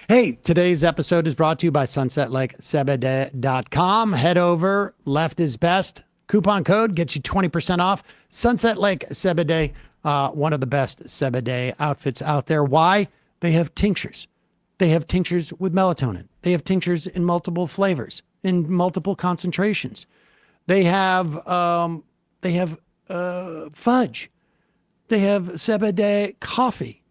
Hey, today's episode is brought to you by sunsetlakesebede.com. Head over, left is best. Coupon code gets you 20% off. Sunset Lake Sebede, one of the best Sebede outfits out there. Why? They have tinctures. They have tinctures with melatonin. They have tinctures in multiple flavors, in multiple concentrations. They have fudge. They have Sebede coffee.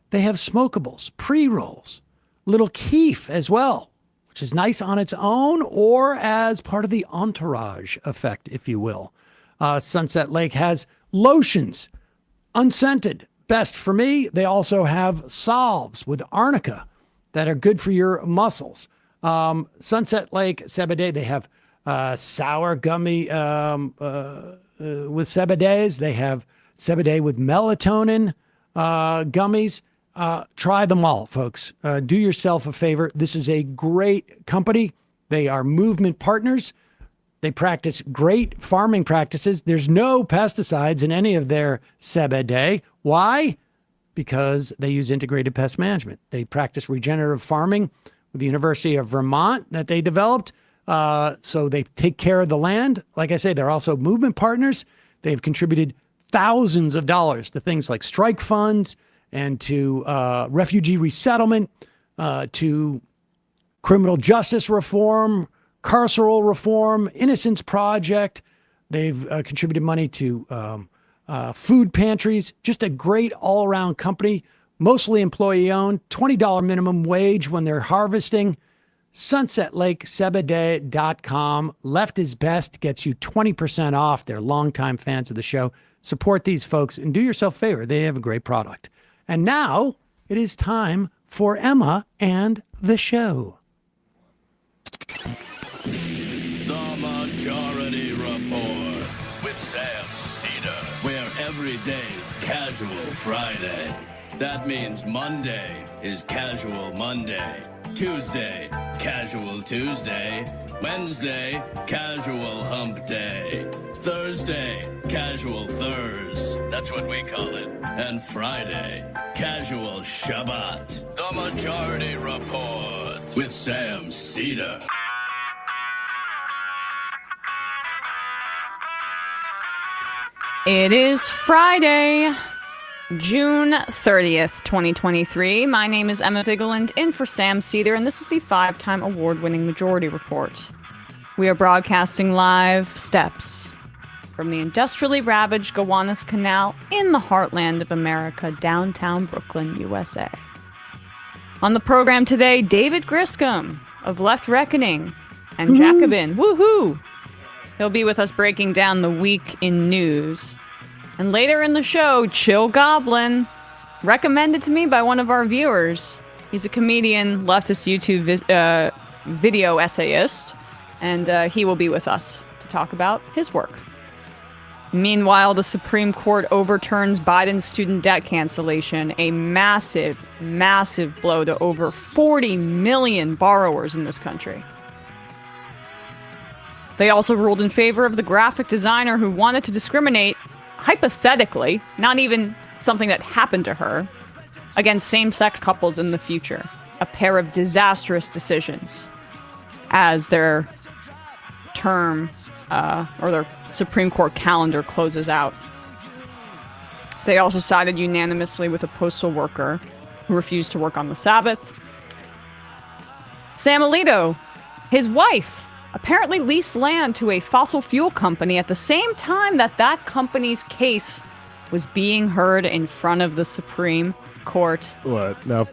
They have smokables, pre-rolls, little keef as well, which is nice on its own or as part of the entourage effect, if you will. Sunset Lake has lotions, unscented, best for me. They also have salves with arnica that are good for your muscles. Sunset Lake Sebede, they have sour gummy with Sebedes. They have Sebede with melatonin gummies. Try them all, folks. Do yourself a favor. This is a great company. They are movement partners. They practice great farming practices. There's no pesticides in any of their Sebede. Why? Because they use integrated pest management. They practice regenerative farming with the University of Vermont that they developed. So they take care of the land. Like I say, they're also movement partners. They've contributed thousands of dollars to things like strike funds and to refugee resettlement, to criminal justice reform, carceral reform, Innocence Project. They've contributed money to food pantries. Just a great all-around company, mostly employee-owned, $20 minimum wage when they're harvesting. SunsetLakeSebede.com. Left is best gets you 20% off. They're longtime fans of the show. Support these folks and do yourself a favor. They have a great product. And now it is time for Emma and the show. The Majority Report with Sam Seder, where every day's Casual Friday. That means Monday is Casual Monday, Tuesday, Casual Tuesday, Wednesday, Casual Hump Day, Thursday, Casual Thurs, that's what we call it, and Friday, Casual Shabbat. The Majority Report with Sam Seder. It is Friday, June 30th, 2023. My name is Emma Vigeland, in for Sam Seder, and this is the 5-time award-winning Majority Report. We are broadcasting live steps from the industrially ravaged Gowanus Canal in the heartland of America, downtown Brooklyn, USA. On the program today, David Griscom of Left Reckoning and Jacobin. Woohoo! He'll be with us breaking down the week in news. And later in the show, Chill Goblin, recommended to me by one of our viewers. He's a comedian, leftist YouTube video essayist, and he will be with us to talk about his work. Meanwhile, the Supreme Court overturns Biden's student debt cancellation, a massive, massive blow to over 40 million borrowers in this country. They also ruled in favor of the graphic designer who wanted to discriminate, hypothetically, not even something that happened to her, against same-sex couples in the future. A pair of disastrous decisions as their term or their Supreme Court calendar closes out. They also sided unanimously with a postal worker who refused to work on the Sabbath. Sam Alito, his wife, apparently leased land to a fossil fuel company at the same time that that company's case was being heard in front of the Supreme Court. What? Now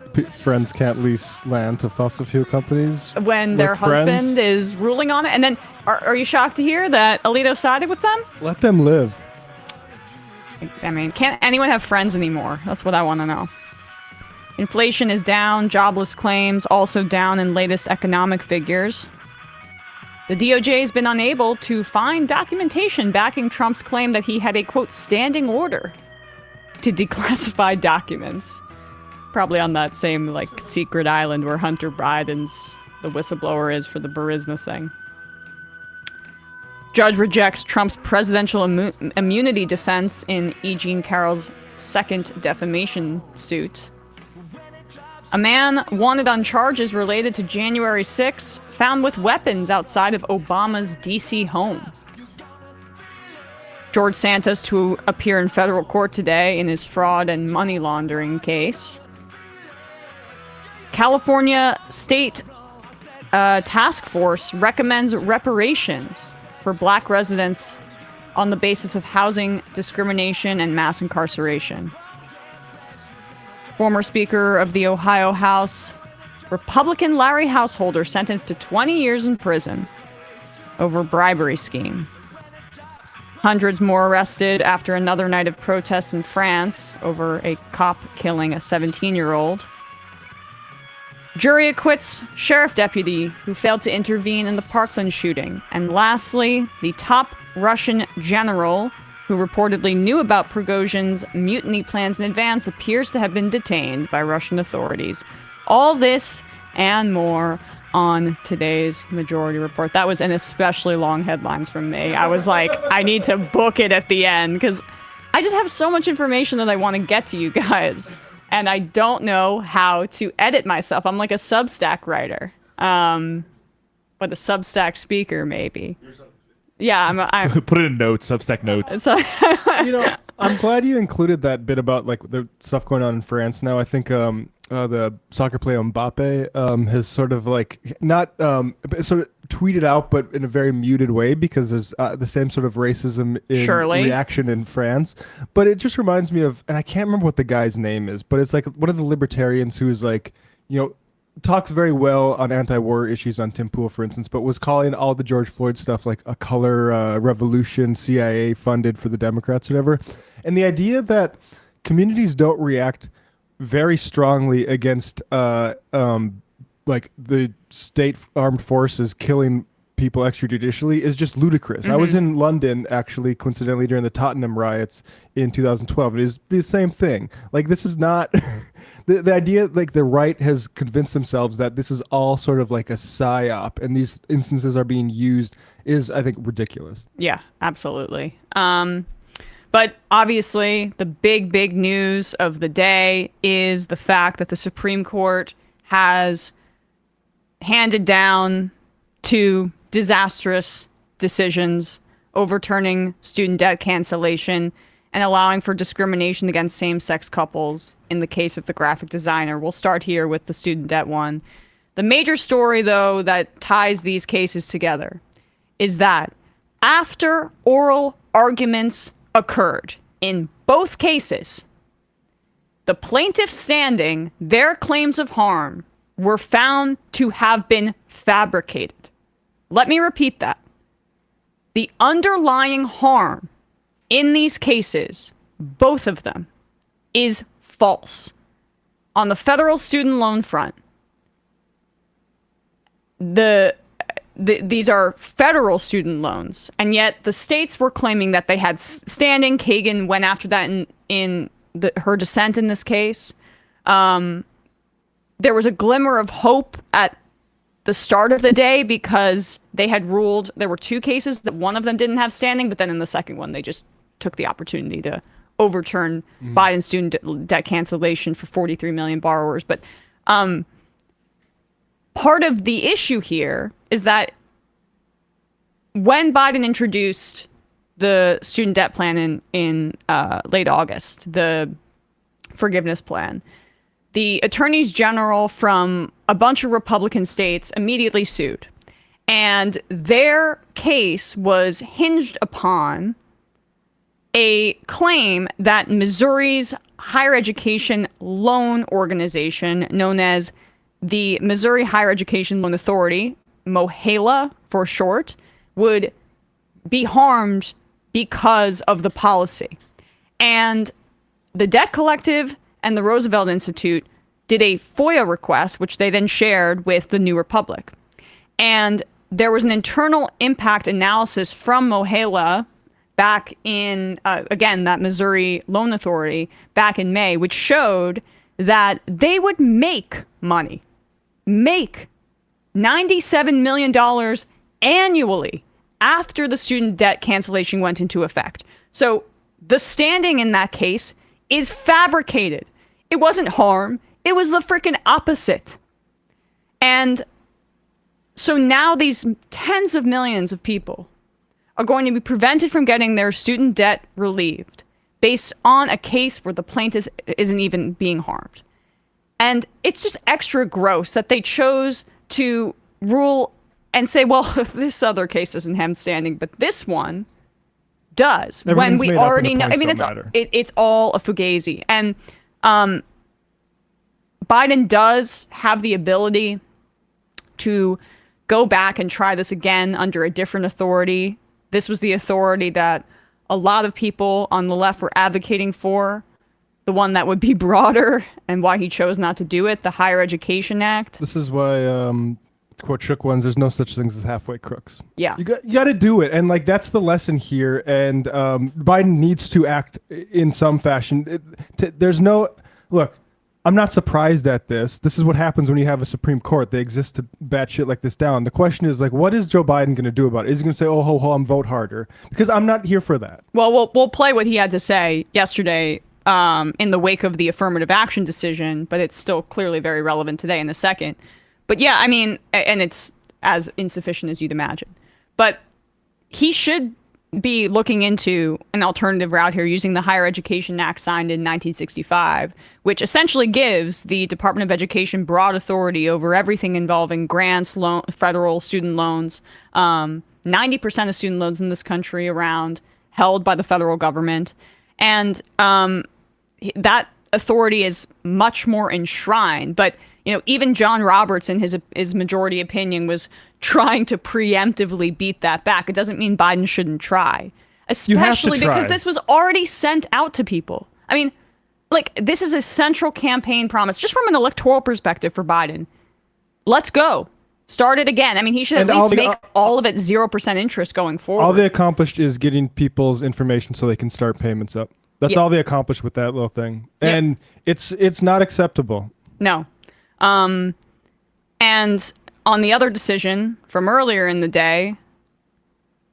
friends can't lease land to fossil fuel companies? When their husband is ruling on it? And then, are you shocked to hear that Alito sided with them? Let them live. I mean, can't anyone have friends anymore? That's what I want to know. Inflation is down, jobless claims also down in latest economic figures. The DOJ has been unable to find documentation backing Trump's claim that he had a, quote, standing order to declassify documents. It's probably on that same, like, secret island where Hunter Biden's the whistleblower is for the Burisma thing. Judge rejects Trump's presidential immunity defense in E. Jean Carroll's second defamation suit. A man wanted on charges related to January 6th found with weapons outside of Obama's D.C. home. George Santos to appear in federal court today in his fraud and money laundering case. California State Task Force recommends reparations for black residents on the basis of housing discrimination and mass incarceration. Former Speaker of the Ohio House, Republican Larry Householder, sentenced to 20 years in prison over bribery scheme. Hundreds more arrested after another night of protests in France over a cop killing a 17-year-old. Jury acquits sheriff deputy who failed to intervene in the Parkland shooting. And lastly, the top Russian general who reportedly knew about Prigozhin's mutiny plans in advance appears to have been detained by Russian authorities. All this and more on today's Majority Report. That was an especially long headlines from me. I was like, I need to book it at the end because I just have so much information that I want to get to you guys. And I don't know how to edit myself. I'm like a Substack writer. But a Substack speaker, maybe. Yeah, I'm Put it in notes, Substack notes. You know, I'm glad you included that bit about like the stuff going on in France now. I think the soccer player Mbappe has sort of like not sort of tweeted out, but in a very muted way because there's the same sort of racism in reaction in France. But it just reminds me of, and I can't remember what the guy's name is, but it's like one of the libertarians who is like, you know, talks very well on anti-war issues on Tim Pool, for instance, but was calling all the George Floyd stuff like a color revolution, CIA funded for the Democrats, whatever. And the idea that communities don't react very strongly against like the state armed forces killing people extrajudicially is just ludicrous. I was in London, actually, coincidentally, during the Tottenham riots in 2012. It is the same thing. Like, this is not... The idea, like, the right has convinced themselves that this is all sort of like a psyop and these instances are being used is, I think, ridiculous. Yeah, absolutely. But obviously, the big news of the day is the fact that the Supreme Court has handed down two disastrous decisions overturning student debt cancellation and allowing for discrimination against same-sex couples in the case of the graphic designer. We'll start here with the student debt one. The major story, though, that ties these cases together is that after oral arguments occurred in both cases, the plaintiffs standing their claims of harm were found to have been fabricated. Let me repeat that. The underlying harm in these cases, both of them, is false. On the federal student loan front, these are federal student loans, and yet the states were claiming that they had standing. Kagan went after that in her dissent in this case. There was a glimmer of hope at the start of the day because they had ruled there were two cases that one of them didn't have standing, but then in the second one they just took the opportunity to overturn Biden's student debt cancellation for 43 million borrowers. But part of the issue here is that when Biden introduced the student debt plan in late August, the forgiveness plan, the attorneys general from a bunch of Republican states immediately sued. And their case was hinged upon a claim that Missouri's higher education loan organization, known as the Missouri Higher Education Loan Authority, MOHELA for short, would be harmed because of the policy. And the Debt Collective and the Roosevelt Institute did a FOIA request, which they then shared with the New Republic. And there was an internal impact analysis from MOHELA back in, again, that Missouri Loan Authority back in May, which showed that they would make money, make $97 million annually after the student debt cancellation went into effect. So the standing in that case is fabricated. It wasn't harm. It was the freaking opposite. And so now these tens of millions of people are going to be prevented from getting their student debt relieved based on a case where the plaintiff isn't even being harmed. And it's just extra gross that they chose to rule and say, well, this other case doesn't have standing, but this one does. When we already know. I mean, it's all a fugazi. And Biden does have the ability to go back and try this again under a different authority. This was the authority that a lot of people on the left were advocating for, the one that would be broader, and why he chose not to do it, the Higher Education Act. This is why, quote shook ones, there's no such things as halfway crooks. Yeah. You got to do it. And like, that's the lesson here. And Biden needs to act in some fashion. There's no, look, I'm not surprised at this. This is what happens when you have a Supreme Court. They exist to bat shit like this down. The question is, like, what is Joe Biden going to do about it? Is he going to say, oh, ho, ho, I'm vote harder? Because I'm not here for that. Well, we'll play what he had to say yesterday in the wake of the affirmative action decision, but it's still clearly very relevant today in a second. But yeah, I mean, and it's as insufficient as you'd imagine. But he should be looking into an alternative route here using the Higher Education Act signed in 1965, which essentially gives the Department of Education broad authority over everything involving grants, federal student loans. 90% of student loans in this country around held by the federal government. And that authority is much more enshrined. But you know, even John Roberts in his majority opinion was trying to preemptively beat that back. It doesn't mean Biden shouldn't try, especially because this was already sent out to people. I mean, like, this is a central campaign promise, just from an electoral perspective for Biden. Let's go. Start it again. I mean, he should at least make all of it 0% interest going forward. All they accomplished is getting people's information so they can start payments up. That's all they accomplished with that little thing. And it's not acceptable. No. And on the other decision from earlier in the day,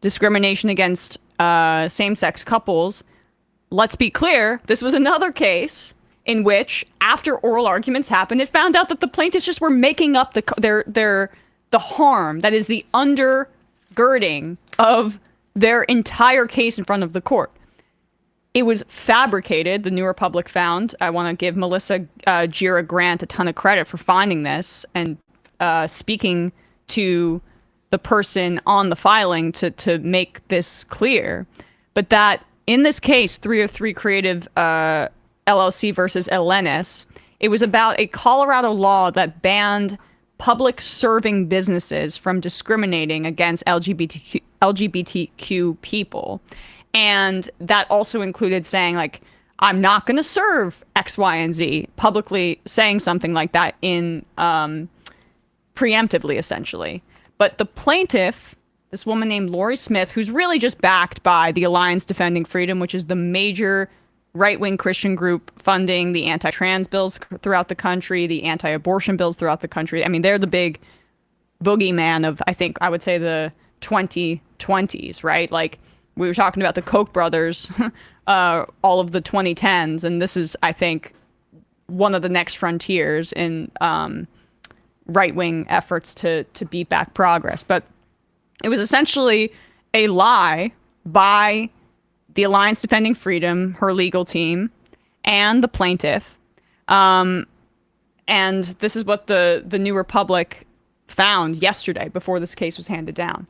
discrimination against same-sex couples, let's be clear, this was another case in which, after oral arguments happened, it found out that the plaintiffs just were making up the harm that is the undergirding of their entire case in front of the court. It was fabricated, the New Republic found. I want to give Melissa Gira Grant a ton of credit for finding this and speaking to the person on the filing to make this clear. But that in this case, 303 Creative LLC versus Elenis, it was about a Colorado law that banned public serving businesses from discriminating against LGBTQ people. And that also included saying, like, I'm not going to serve X, Y, and Z, publicly saying something like that in preemptively, essentially. But the plaintiff, this woman named Lori Smith, who's really just backed by the Alliance Defending Freedom, which is the major right-wing Christian group funding the anti-trans bills throughout the country, the anti-abortion bills throughout the country. I mean, they're the big boogeyman of, I would say, the 2020s, right? Like, we were talking about the Koch brothers, all of the 2010s, and this is, I think, one of the next frontiers in right-wing efforts to beat back progress. But it was essentially a lie by the Alliance Defending Freedom, her legal team, and the plaintiff. And this is what the New Republic found yesterday before this case was handed down.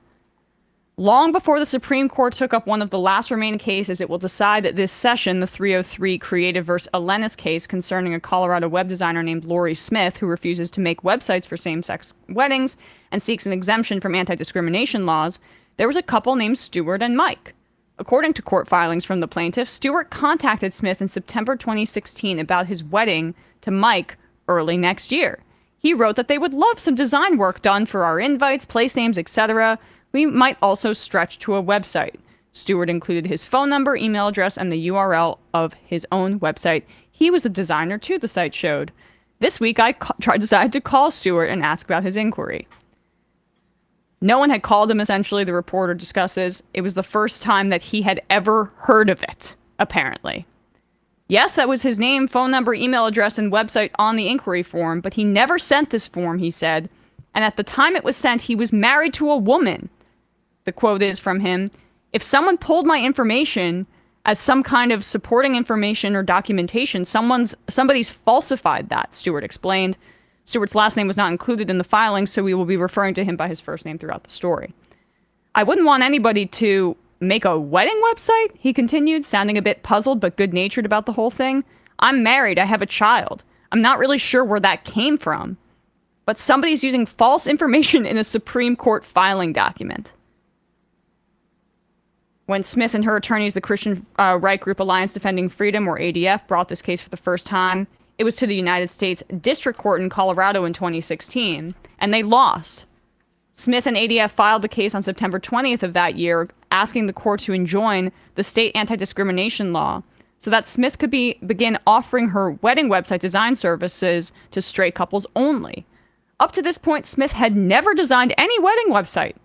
Long before the Supreme Court took up one of the last remaining cases, it will decide that this session, the 303 Creative vs. Elenis case concerning a Colorado web designer named Lori Smith, who refuses to make websites for same-sex weddings and seeks an exemption from anti-discrimination laws, there was a couple named Stuart and Mike. According to court filings from the plaintiff, Stuart contacted Smith in September 2016 about his wedding to Mike early next year. He wrote that they would love some design work done for our invites, place names, etc. We might also stretch to a website. Stewart included his phone number, email address, and the URL of his own website. He was a designer too, the site showed. This week, I decided to call Stewart and ask about his inquiry. No one had called him, essentially, the reporter discusses. It was the first time that he had ever heard of it, apparently. Yes, that was his name, phone number, email address, and website on the inquiry form, but he never sent this form, he said. And at the time it was sent, he was married to a woman. The quote is from him, "If someone pulled my information as some kind of supporting information or documentation, somebody's falsified that," Stewart explained. Stewart's last name was not included in the filing, so we will be referring to him by his first name throughout the story. "I wouldn't want anybody to make a wedding website," he continued, sounding a bit puzzled but good-natured about the whole thing. "I'm married. I have a child. I'm not really sure where that came from. But somebody's using false information in a Supreme Court filing document." When Smith and her attorneys, the Christian right group Alliance Defending Freedom, or ADF, brought this case for the first time, it was to the United States District Court in Colorado in 2016, and they lost. Smith and ADF filed the case on September 20th of that year, asking the court to enjoin the state anti-discrimination law so that Smith could begin offering her wedding website design services to straight couples only. Up to this point, Smith had never designed any wedding website.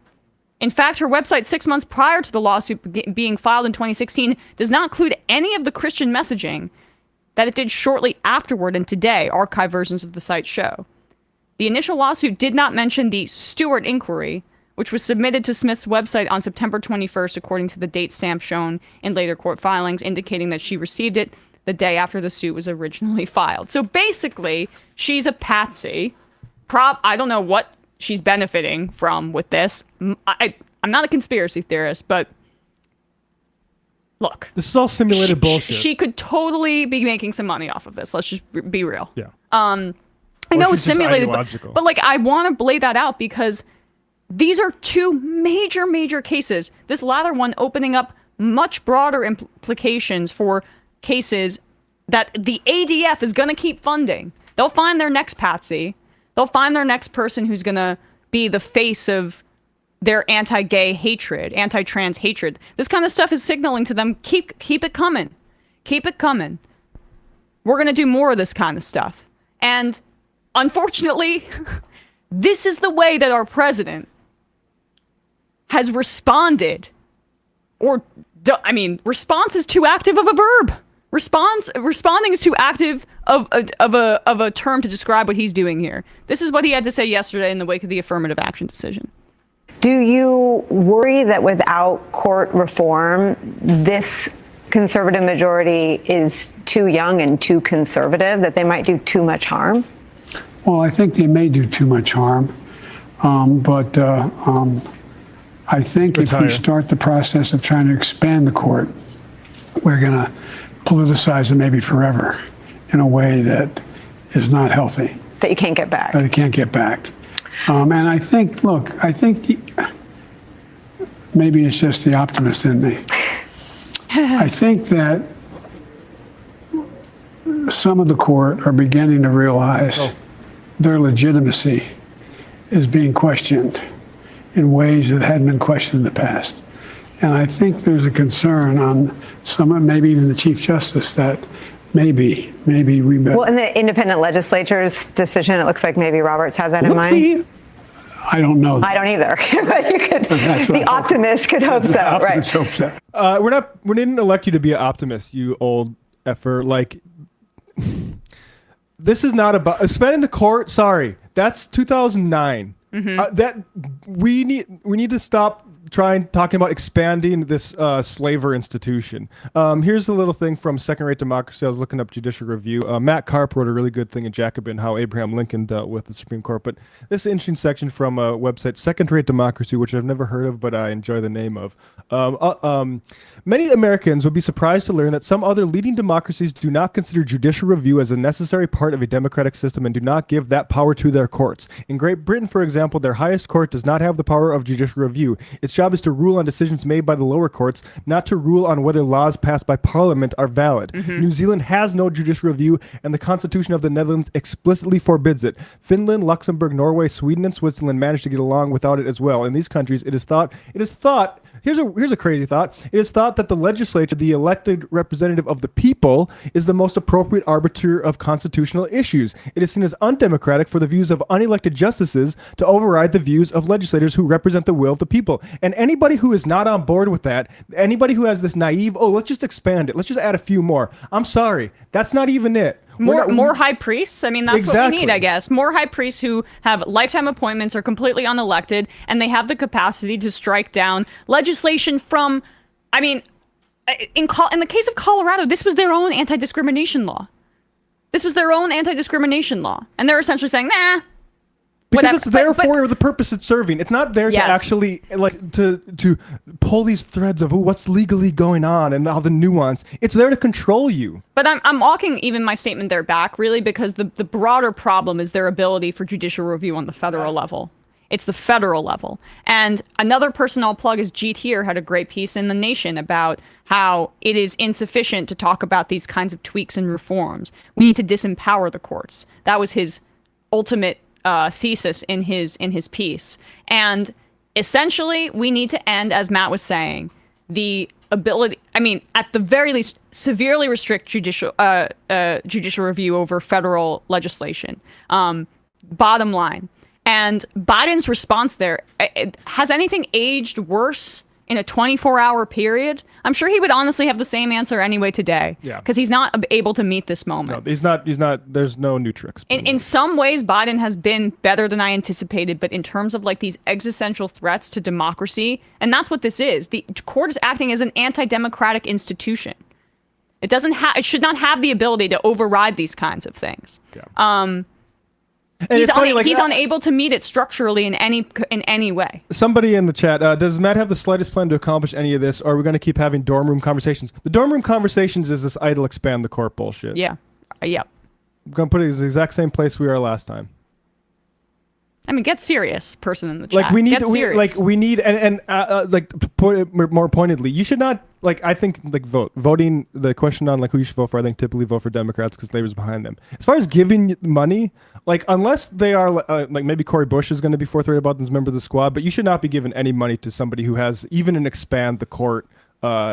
In fact, her website 6 months prior to the lawsuit being filed in 2016 does not include any of the Christian messaging that it did shortly afterward, and today archived versions of the site show. The initial lawsuit did not mention the Stewart inquiry, which was submitted to Smith's website on September 21st, according to the date stamp shown in later court filings, indicating that she received it the day after the suit was originally filed. So basically, she's a patsy. I don't know what she's benefiting from with this. I'm not a conspiracy theorist, but look. This is all simulated bullshit. She could totally be making some money off of this. Let's just be real. Yeah. I know it's simulated, but like, I want to lay that out because these are two major cases. This latter one opening up much broader implications for cases that the ADF is going to keep funding. They'll find their next patsy. They'll find their next person who's going to be the face of their anti-gay hatred, anti-trans hatred. This kind of stuff is signaling to them, keep it coming. Keep it coming. We're going to do more of this kind of stuff. And unfortunately, this is the way that our president has responded. Response is too active of a verb. Responding is too active of a term to describe what he's doing here. This is what he had to say yesterday in the wake of the affirmative action decision. Do you worry that without court reform, this conservative majority is too young and too conservative, that they might do too much harm? Well, I think they may do too much harm. But I think if we start the process of trying to expand the court, we're going to politicize it maybe forever in a way that is not healthy. That you can't get back. That you can't get back. And I think, maybe it's just the optimist in me. I think that some of the court are beginning to realize their legitimacy is being questioned in ways that hadn't been questioned in the past. And I think there's a concern on some, maybe even the Chief Justice, that maybe we better. Well, in the independent legislature's decision, it looks like maybe Roberts had that in mind. I don't know. I don't either. But you could. The optimist could hope so, right? Hope so. We didn't elect you to be an optimist, you old effer. Like, this is not about spending the court. Sorry, that's 2009. Mm-hmm. That we need to stop talking about expanding this slaver institution. Here's a little thing from Second Rate Democracy. I was looking up Judicial Review. Matt Karp wrote a really good thing in Jacobin, how Abraham Lincoln dealt with the Supreme Court. But this is an interesting section from a website, Second Rate Democracy, which I've never heard of, but I enjoy the name of. Many Americans would be surprised to learn that some other leading democracies do not consider judicial review as a necessary part of a democratic system and do not give that power to their courts. In Great Britain, for example, their highest court does not have the power of judicial review. Its job is to rule on decisions made by the lower courts, not to rule on whether laws passed by Parliament are valid. Mm-hmm. New Zealand has no judicial review, and the Constitution of the Netherlands explicitly forbids it. Finland, Luxembourg, Norway, Sweden, and Switzerland managed to get along without it as well. In these countries, it is thought. Here's a crazy thought. It is thought that the legislature, the elected representative of the people, is the most appropriate arbiter of constitutional issues. It is seen as undemocratic for the views of unelected justices to override the views of legislators who represent the will of the people. And anybody who is not on board with that, anybody who has this naive, oh, let's just expand it, let's just add a few more. I'm sorry, that's not even it. More high priests. I mean, that's what we need, Exactly. I guess. More high priests who have lifetime appointments, are completely unelected, and they have the capacity to strike down legislation from. I mean, in the case of Colorado, this was their own anti-discrimination law. This was their own anti-discrimination law, and they're essentially saying, nah. Because Whatever. it's there But- for the purpose it's serving. It's not there Yes. to actually like to pull these threads of what's legally going on and all the nuance. It's there to control you. But I'm walking even my statement there back, really, because the broader problem is their ability for judicial review on the federal level. It's the federal level. And another person I'll plug is Jeet here had a great piece in The Nation about how it is insufficient to talk about these kinds of tweaks and reforms. We need to disempower the courts. That was his ultimate thesis in his piece. And essentially, we need to end, as Matt was saying, the ability, I mean, at the very least, severely restrict judicial review over federal legislation. Bottom line. And Biden's response there, has anything aged worse in a 24-hour period? I'm sure he would honestly have the same answer anyway today. Yeah. Because he's not able to meet this moment. No, he's not. There's no new tricks. In some ways, Biden has been better than I anticipated, but in terms of like these existential threats to democracy, and that's what this is. The court is acting as an anti-democratic institution. It should not have the ability to override these kinds of things. Yeah. And He's, it's funny, like, he's unable to meet it structurally in any way. Somebody in the chat, does Matt have the slightest plan to accomplish any of this, or are we going to keep having dorm room conversations? The dorm room conversations is this idle expand the court bullshit. Yeah. Yep. I'm going to put it in the exact same place we were last time. I mean, get serious, person in the chat. Like we need, get serious. like to put it more pointedly, you should not like. I think like voting the question on like who you should vote for. I think typically vote for Democrats because labor's behind them. As far as giving money, like unless they are like maybe Cory Bush is going to be forthright about this member of the squad, but you should not be giving any money to somebody who has even an expand the court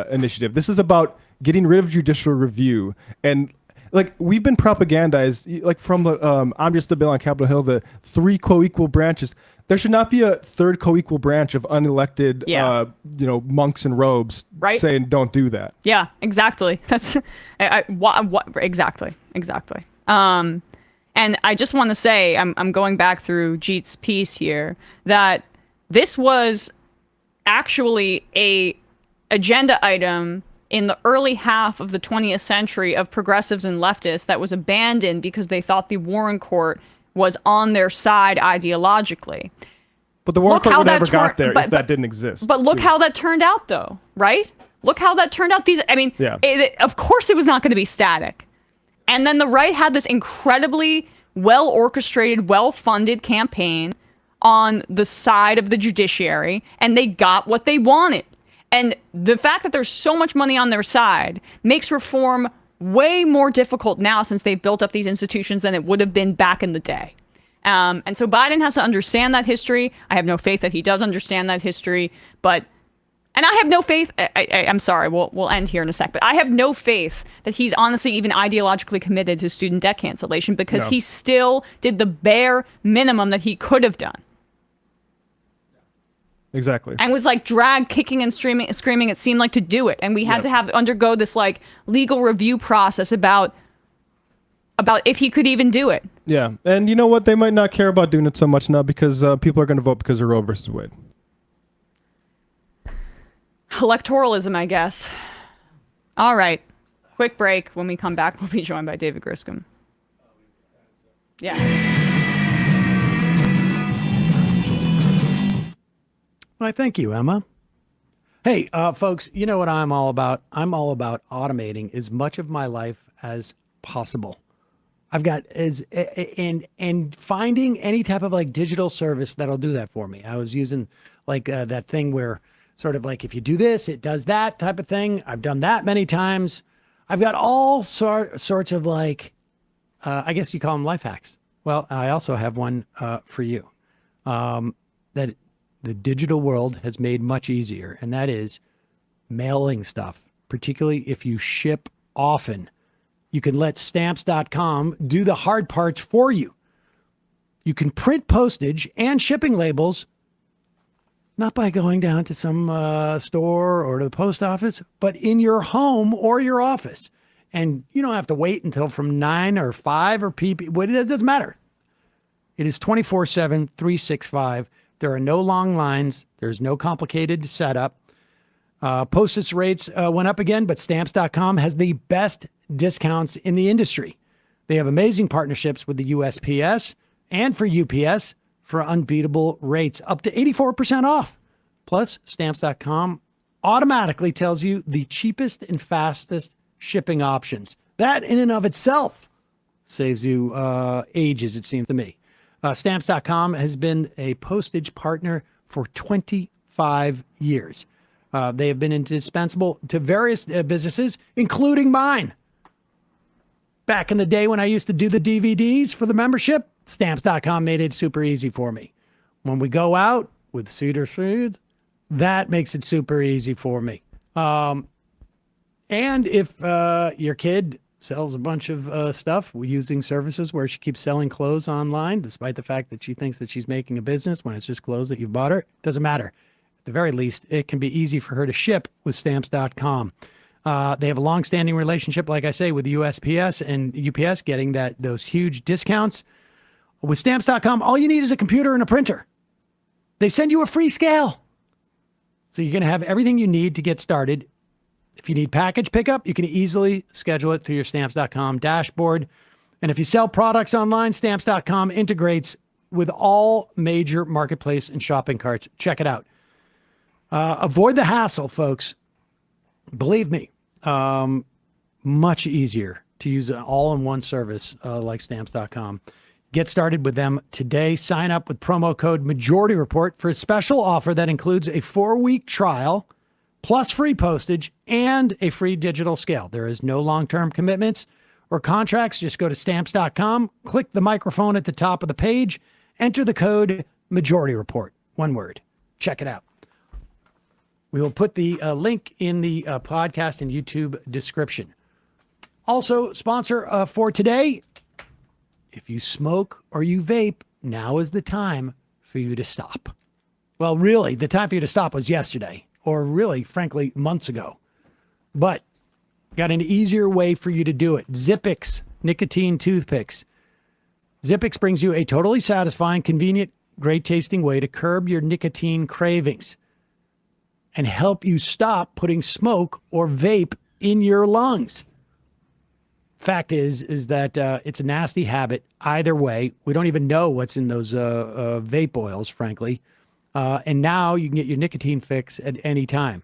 initiative. This is about getting rid of judicial review and. Like we've been propagandized, like from the I'm just a bill on Capitol Hill, the 3 co-equal branches. There should not be a third co-equal branch of unelected, monks in robes saying don't do that. Yeah, exactly. That's exactly. And I just want to say, I'm going back through Jeet's piece here, that this was actually a agenda item in the early half of the 20th century of progressives and leftists that was abandoned because they thought the Warren Court was on their side ideologically. But the Warren Court would never got there if that didn't exist. But look how that turned out, though, right? Look how that turned out. Of course it was not going to be static. And then the right had this incredibly well-orchestrated, well-funded campaign on the side of the judiciary, and they got what they wanted. And the fact that there's so much money on their side makes reform way more difficult now since they've built up these institutions than it would have been back in the day. And so Biden has to understand that history. I have no faith that he does understand that history, and I have no faith. I'm sorry, we'll end here in a sec, but I have no faith that he's honestly even ideologically committed to student debt cancellation because he still did the bare minimum that he could have done. Exactly. And was like dragged kicking and screaming, it seemed like, to do it. And we had to undergo this like legal review process about if he could even do it. Yeah. And you know what? They might not care about doing it so much now because people are going to vote because of Roe versus Wade. Electoralism, I guess. All right. Quick break. When we come back, we'll be joined by David Griscom. Yeah. Why, thank you, Emma. Hey, folks, you know what I'm all about? I'm all about automating as much of my life as possible. I've got and finding any type of like digital service that'll do that for me. I was using like that thing where sort of like if you do this, it does that type of thing. I've done that many times. I've got all sorts of like, I guess you call them life hacks. Well, I also have one for you that the digital world has made much easier, and that is mailing stuff, particularly if you ship often. You can let stamps.com do the hard parts for you. You can print postage and shipping labels not by going down to some store or to the post office, but in your home or your office. And you don't have to wait until from 9 or 5 or PP. It doesn't matter. It is 24/7, 365. There are no long lines. There's no complicated setup. Postage rates went up again, but Stamps.com has the best discounts in the industry. They have amazing partnerships with the USPS and for UPS for unbeatable rates, up to 84% off. Plus, Stamps.com automatically tells you the cheapest and fastest shipping options. That in and of itself saves you ages, it seems to me. Stamps.com has been a postage partner for 25 years. They have been indispensable to various businesses, including mine. Back in the day when I used to do the DVDs for the membership, Stamps.com made it super easy for me. When we go out with Cedar Seeds, that makes it super easy for me. And if your kid sells a bunch of stuff using services where she keeps selling clothes online, despite the fact that she thinks that she's making a business when it's just clothes that you've bought her, doesn't matter. At the very least, it can be easy for her to ship with Stamps.com. They have a long-standing relationship, like I say, with the USPS and UPS, getting those huge discounts. With Stamps.com, all you need is a computer and a printer. They send you a free scale. So you're going to have everything you need to get started. If you need package pickup, you can easily schedule it through your Stamps.com dashboard. And if you sell products online, Stamps.com integrates with all major marketplace and shopping carts. Check it out. Avoid the hassle, folks. Believe me, much easier to use an all-in-one service like Stamps.com. Get started with them today. Sign up with promo code Majority Report for a special offer that includes a 4-week trial, plus free postage and a free digital scale. There is no long-term commitments or contracts. Just go to Stamps.com, click the microphone at the top of the page, enter the code Majority Report. One word. Check it out. We will put the link in the podcast and YouTube description. Also, sponsor for today, if you smoke or you vape, now is the time for you to stop. Well, really, the time for you to stop was yesterday, or really, frankly, months ago. But got an easier way for you to do it. Zippix nicotine toothpicks. Zippix brings you a totally satisfying, convenient, great-tasting way to curb your nicotine cravings and help you stop putting smoke or vape in your lungs. Fact is that it's a nasty habit either way. We don't even know what's in those vape oils, frankly. And now you can get your nicotine fix at any time.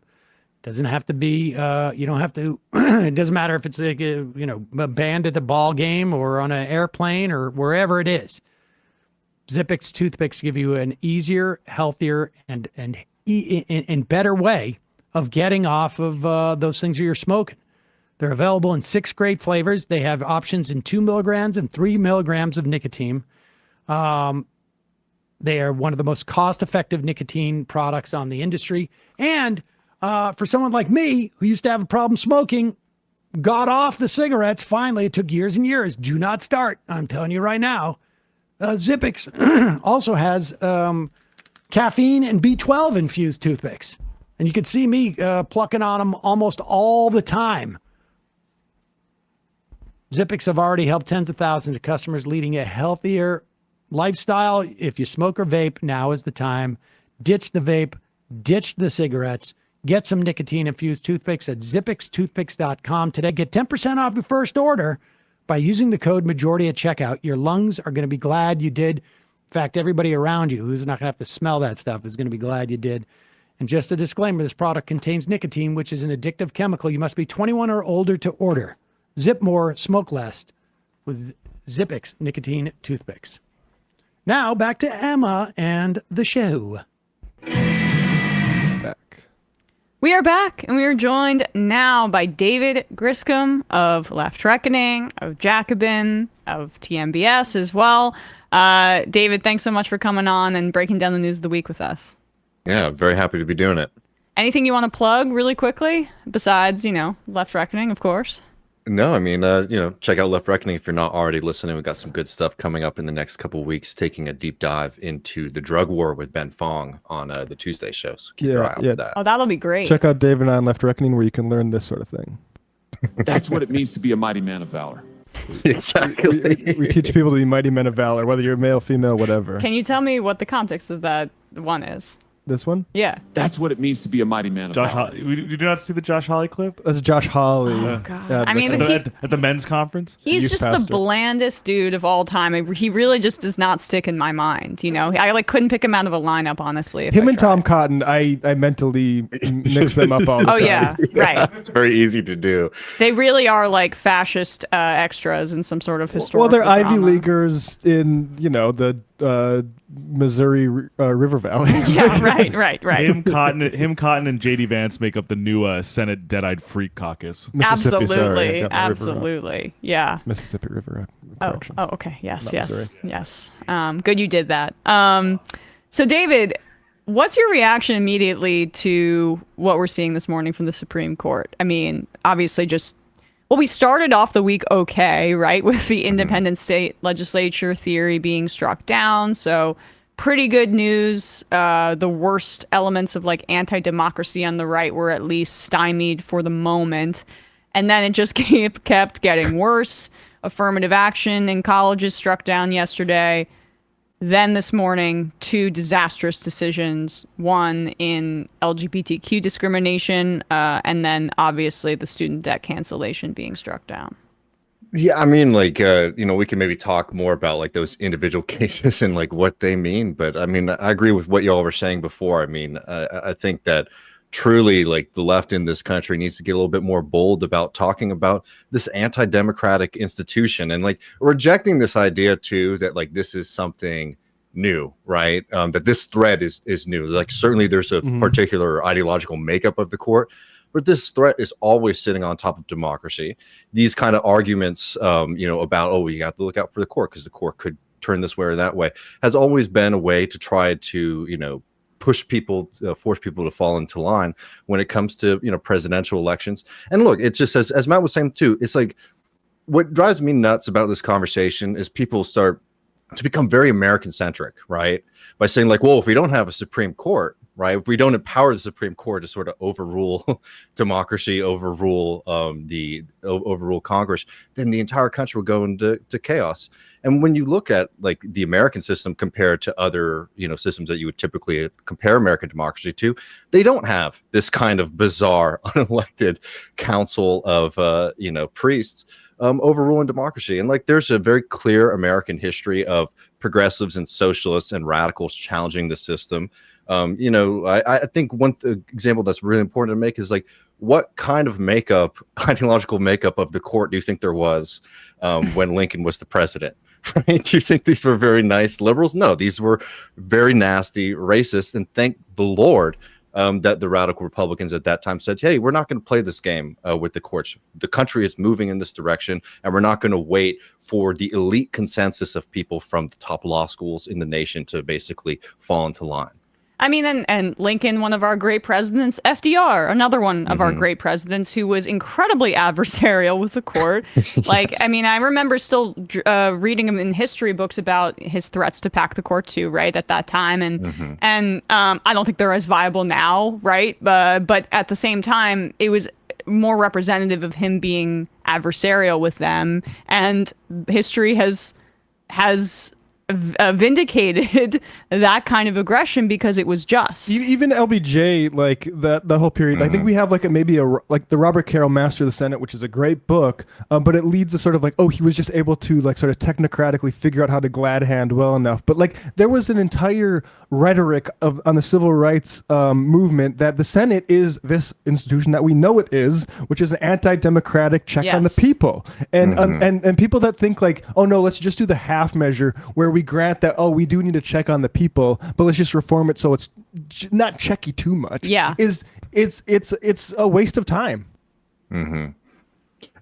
Doesn't have to be, you don't have to, it doesn't matter if it's like a band at the ball game or on an airplane or wherever it is. Zippix toothpicks give you an easier, healthier, and better way of getting off of those things that you're smoking. They're available in 6 great flavors. They have options in 2 milligrams and 3 milligrams of nicotine. They are one of the most cost-effective nicotine products on the industry. And for someone like me, who used to have a problem smoking, got off the cigarettes, finally, it took years and years. Do not start. I'm telling you right now. Zippix also has caffeine and B12 infused toothpicks. And you can see me plucking on them almost all the time. Zippix have already helped tens of thousands of customers leading a healthier lifestyle. If you smoke or vape, now is the time. Ditch the vape, ditch the cigarettes. Get some nicotine-infused toothpicks at zippixtoothpicks.com today. Get 10% off your first order by using the code MAJORITY at checkout. Your lungs are going to be glad you did. In fact, everybody around you who's not going to have to smell that stuff is going to be glad you did. And just a disclaimer, this product contains nicotine, which is an addictive chemical. You must be 21 or older to order. Zip more, smoke less with Zippix nicotine toothpicks. Now back to Emma and the show. Back. We are back, and we are joined now by David Griscom of Left Reckoning, of Jacobin, of TMBS as well. David, thanks so much for coming on and breaking down the news of the week with us. Yeah, very happy to be doing it. Anything you want to plug really quickly, besides, Left Reckoning, of course? No, I mean, check out Left Reckoning if you're not already listening. We've got some good stuff coming up in the next couple of weeks, taking a deep dive into the drug war with Ben Fong on the Tuesday show. So keep your eye out for that. Oh, that'll be great. Check out Dave and I on Left Reckoning where you can learn this sort of thing. That's what it means to be a mighty man of valor. Exactly. We teach people to be mighty men of valor, whether you're male, female, whatever. Can you tell me what the context of that one is? This one? Yeah. That's what it means to be a mighty man of valor. You do not see the Josh Hawley clip? That's Josh Hawley. Oh, God. Yeah, I mean, at the men's conference? He's youth just the pastor. blandest dude of all time. He really just does not stick in my mind. You know, I couldn't pick him out of a lineup, honestly. Him and Tom Cotton, I mentally mix them up all the time. Oh, yeah. Right. It's very easy to do. They really are like fascist extras in some sort of historical Well, they're Ivy drama. Leaguers in, the Missouri River Valley. Yeah, right. Him, Cotton, and JD Vance make up the new Senate Dead-Eyed Freak Caucus. Mississippi, sorry, I Absolutely. got my river wrong. Absolutely. Yeah. Mississippi River. Oh, Correction. okay. Yes, Not yes, Missouri. yes. Good you did that. So, David, what's your reaction immediately to what we're seeing this morning from the Supreme Court? I mean, obviously we started off the week okay, right, with the independent state legislature theory being struck down. So pretty good news. The worst elements of like anti-democracy on the right were at least stymied for the moment. And then it just kept getting worse. Affirmative action in colleges struck down yesterday. Then this morning, two disastrous decisions, one in LGBTQ discrimination, and then obviously the student debt cancellation being struck down. Yeah, I mean, we can maybe talk more about like those individual cases and like what they mean. But I mean, I agree with what y'all were saying before. I mean, I think that truly like the left in this country needs to get a little bit more bold about talking about this anti-democratic institution and like rejecting this idea too that like this is something new, right? That this threat is new. Like certainly there's a particular ideological makeup of the court, but this threat is always sitting on top of democracy. These kind of arguments, about, we got to look out for the court because the court could turn this way or that way, has always been a way to try to, push people, force people to fall into line when it comes to, presidential elections. And look, it's just as Matt was saying too, it's like what drives me nuts about this conversation is people start to become very American centric, right? By saying like, well, if we don't have a Supreme Court, right? If we don't empower the Supreme Court to sort of overrule democracy, overrule Congress, then the entire country will go into chaos. And when you look at like the American system compared to other, systems that you would typically compare American democracy to, they don't have this kind of bizarre unelected council of, priests overruling democracy. And like there's a very clear American history of progressives and socialists and radicals challenging the system. I think one example that's really important to make is like what kind of ideological makeup of the court do you think there was when Lincoln was the president? Right? Do you think these were very nice liberals? No, these were very nasty racist. And thank the Lord that the radical Republicans at that time said, hey, we're not going to play this game with the courts. The country is moving in this direction, and we're not going to wait for the elite consensus of people from the top law schools in the nation to basically fall into line. I mean, and Lincoln, one of our great presidents, FDR, another one of our great presidents who was incredibly adversarial with the court. Like, I mean, I remember still reading him in history books about his threats to pack the court too, right, at that time. And I don't think they're as viable now, right? But at the same time, it was more representative of him being adversarial with them. And history has vindicated that kind of aggression because it was just. Even LBJ, like that whole period, I think we have like the Robert Carroll Master of the Senate, which is a great book, but it leads to sort of like, he was just able to like sort of technocratically figure out how to glad hand well enough. But like there was an entire rhetoric on the civil rights movement that the Senate is this institution that we know it is, which is an anti-democratic check on the people. And and people that think like, oh no, let's just do the half measure where we grant that, we do need to check on the people, but let's just reform it so it's not checky too much. Yeah, it's a waste of time. And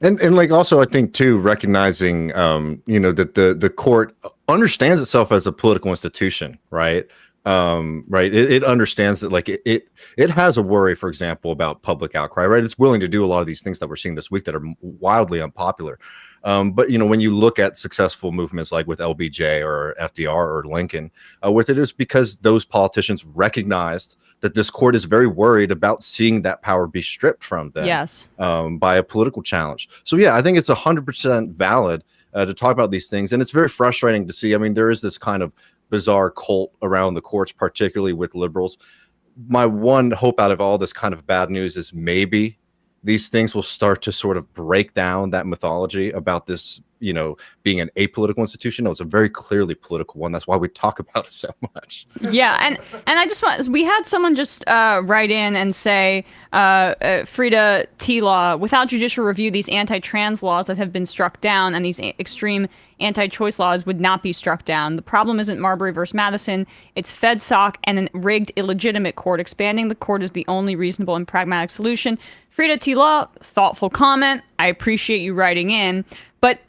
like also I think too recognizing that the court understands itself as a political institution, right? Right. It understands that like it has a worry, for example, about public outcry, right? It's willing to do a lot of these things that we're seeing this week that are wildly unpopular. But when you look at successful movements like with LBJ or FDR or Lincoln, with it is because those politicians recognized that this court is very worried about seeing that power be stripped from them. Yes. By a political challenge. So yeah, I think it's 100% valid to talk about these things, and it's very frustrating to see. I mean, there is this kind of bizarre cult around the courts, particularly with liberals. My one hope out of all this kind of bad news is maybe these things will start to sort of break down that mythology about this, being an apolitical institution. No, it's a very clearly political one. That's why we talk about it so much. Yeah, and I just we had someone just write in and say, Frida T. Law, without judicial review, these anti-trans laws that have been struck down and these extreme anti-choice laws would not be struck down. The problem isn't Marbury versus Madison, it's FedSoc and a rigged, illegitimate court. Expanding the court is the only reasonable and pragmatic solution. Frida T. Law, thoughtful comment. I appreciate you writing in, but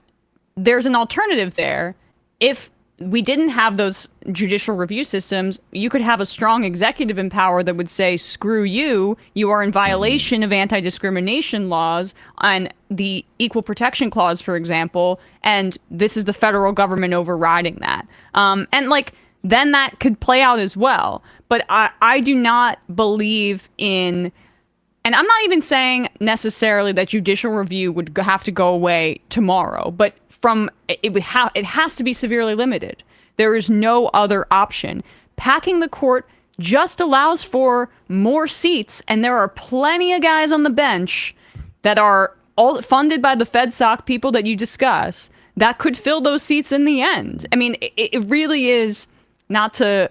there's an alternative there. If we didn't have those judicial review systems, you could have a strong executive in power that would say, screw you, you are in violation of anti-discrimination laws and the Equal Protection Clause, for example, and this is the federal government overriding that. Then that could play out as well. But I do not believe in, and I'm not even saying necessarily that judicial review would have to go away tomorrow, but it has to be severely limited. There is no other option. Packing the court just allows for more seats, and there are plenty of guys on the bench that are all funded by the FedSoc people that you discuss that could fill those seats in the end. I mean, it really is, not to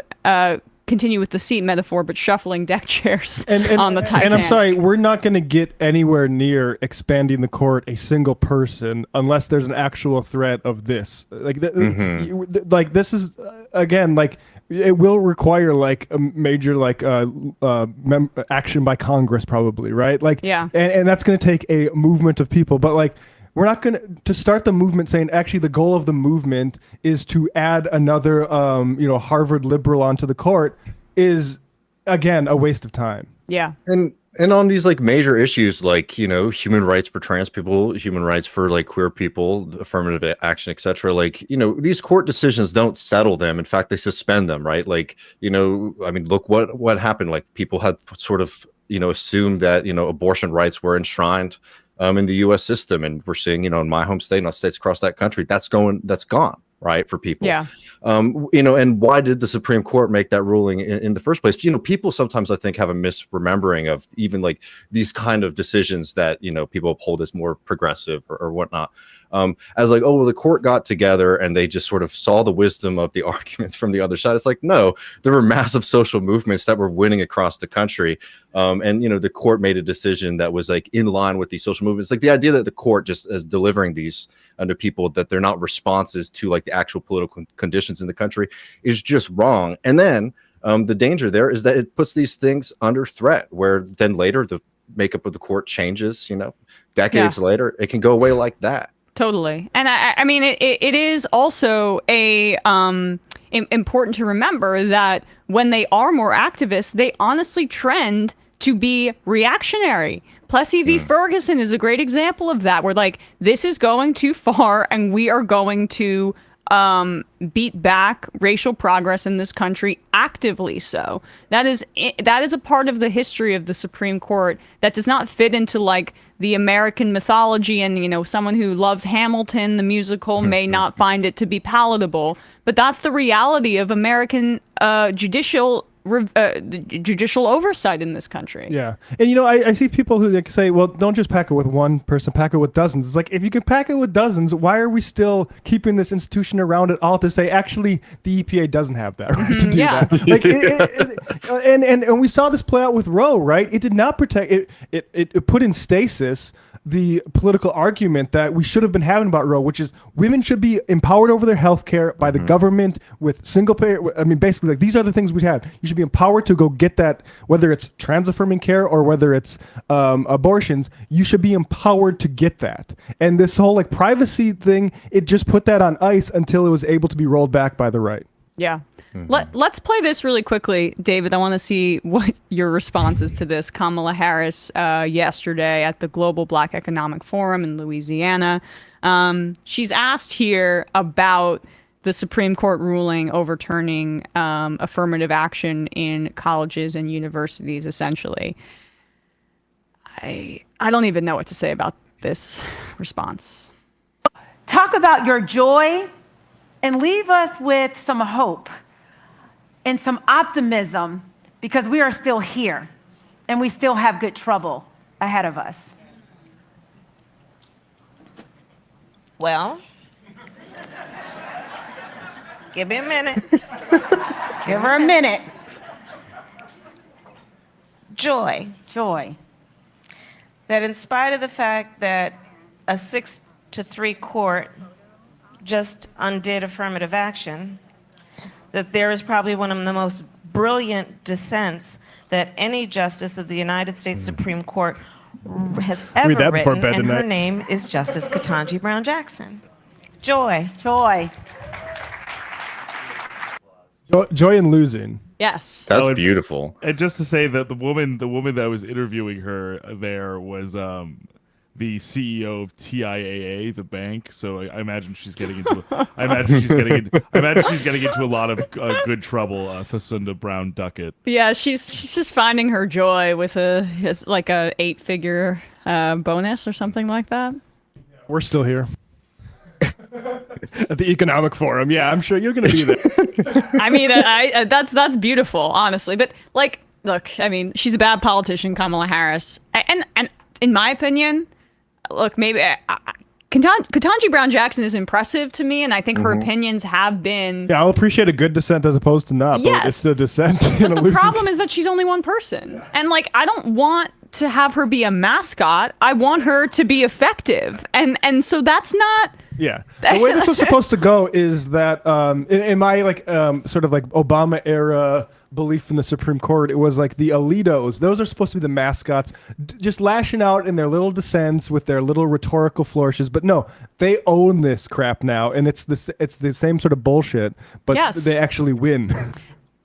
continue with the seat metaphor, but shuffling deck chairs on the Titanic. And I'm sorry, we're not going to get anywhere near expanding the court a single person unless there's an actual threat of this. This is again, it will require a major action by Congress, probably, right? And that's going to take a movement of people, but we're not going to start the movement saying actually the goal of the movement is to add another, Harvard liberal onto the court is, again, a waste of time. Yeah. And on these major issues human rights for trans people, human rights for queer people, affirmative action, etc. These court decisions don't settle them. In fact, they suspend them, right? Look what happened. People had sort of assumed that abortion rights were enshrined in the U.S. system, and we're seeing, in my home state and states across that country, that's gone, right, for people. Yeah. And why did the Supreme Court make that ruling in the first place? People sometimes, I think, have a misremembering of even these kind of decisions that people uphold as more progressive or whatnot. As the court got together and they just sort of saw the wisdom of the arguments from the other side. It's no, there were massive social movements that were winning across the country. And the court made a decision that was in line with these social movements. The idea that the court just is delivering these under people, that they're not responses to the actual political conditions in the country, is just wrong. And then the danger there is that it puts these things under threat, where then later the makeup of the court changes, decades later, it can go away like that. Totally. And I mean, it is also important to remember that when they are more activist, they honestly trend to be reactionary. Plessy v. Ferguson is a great example of that, where this is going too far and we are going to beat back racial progress in this country actively. So that is a part of the history of the Supreme Court that does not fit into the American mythology, and someone who loves Hamilton the musical may not find it to be palatable, but that's the reality of American judicial oversight in this country. Yeah. And I see people who say, well, don't just pack it with one person, pack it with dozens. It's if you can pack it with dozens, why are we still keeping this institution around at all to say actually the EPA doesn't have that right to do that? And we saw this play out with Roe, right? It did not protect it put in stasis the political argument that we should have been having about Roe, which is women should be empowered over their health care by the government with single payer. I mean, basically, these are the things we have. You should be empowered to go get that, whether it's trans affirming care or whether it's abortions. You should be empowered to get that. And this whole privacy thing, it just put that on ice until it was able to be rolled back by the right. Yeah. Let's play this really quickly, David. I want to see what your response is to this. Kamala Harris yesterday at the Global Black Economic Forum in Louisiana. She's asked here about the Supreme Court ruling overturning affirmative action in colleges and universities, essentially. I don't even know what to say about this response. Talk about your joy and leave us with some hope and some optimism, because we are still here and we still have good trouble ahead of us. Well, give me a minute. Give her a minute. Joy. Joy. That in spite of the fact that a 6-3 court just undid affirmative action, that there is probably one of the most brilliant dissents that any justice of the United States Supreme Court has ever written, and her name is Justice Ketanji Brown Jackson. Joy. Joy. Joy in losing. Yes. That's beautiful. And just to say that the woman that was interviewing her there was the CEO of TIAA, the bank. So I imagine she's getting into. I imagine she's getting into a lot of good trouble. Thasunda Brown Duckett. Yeah, she's just finding her joy with a 8-figure bonus or something like that. We're still here. At the Economic Forum. Yeah, I'm sure you're going to be there. I mean, that's beautiful, honestly. But look, I mean, she's a bad politician, Kamala Harris, and in my opinion, look, maybe Ketanji Brown Jackson is impressive to me, and I think her opinions have been. Yeah, I'll appreciate a good dissent as opposed to not. Yes. But it's a dissent. But the problem is that she's only one person, and I don't want to have her be a mascot. I want her to be effective, and so that's not. Yeah, the way this was supposed to go is that in my sort of Obama era belief in the Supreme Court, it was like the Alitos. Those are supposed to be the mascots, just lashing out in their little dissents with their little rhetorical flourishes. But no, they own this crap now, and it's the same sort of bullshit. But they actually win.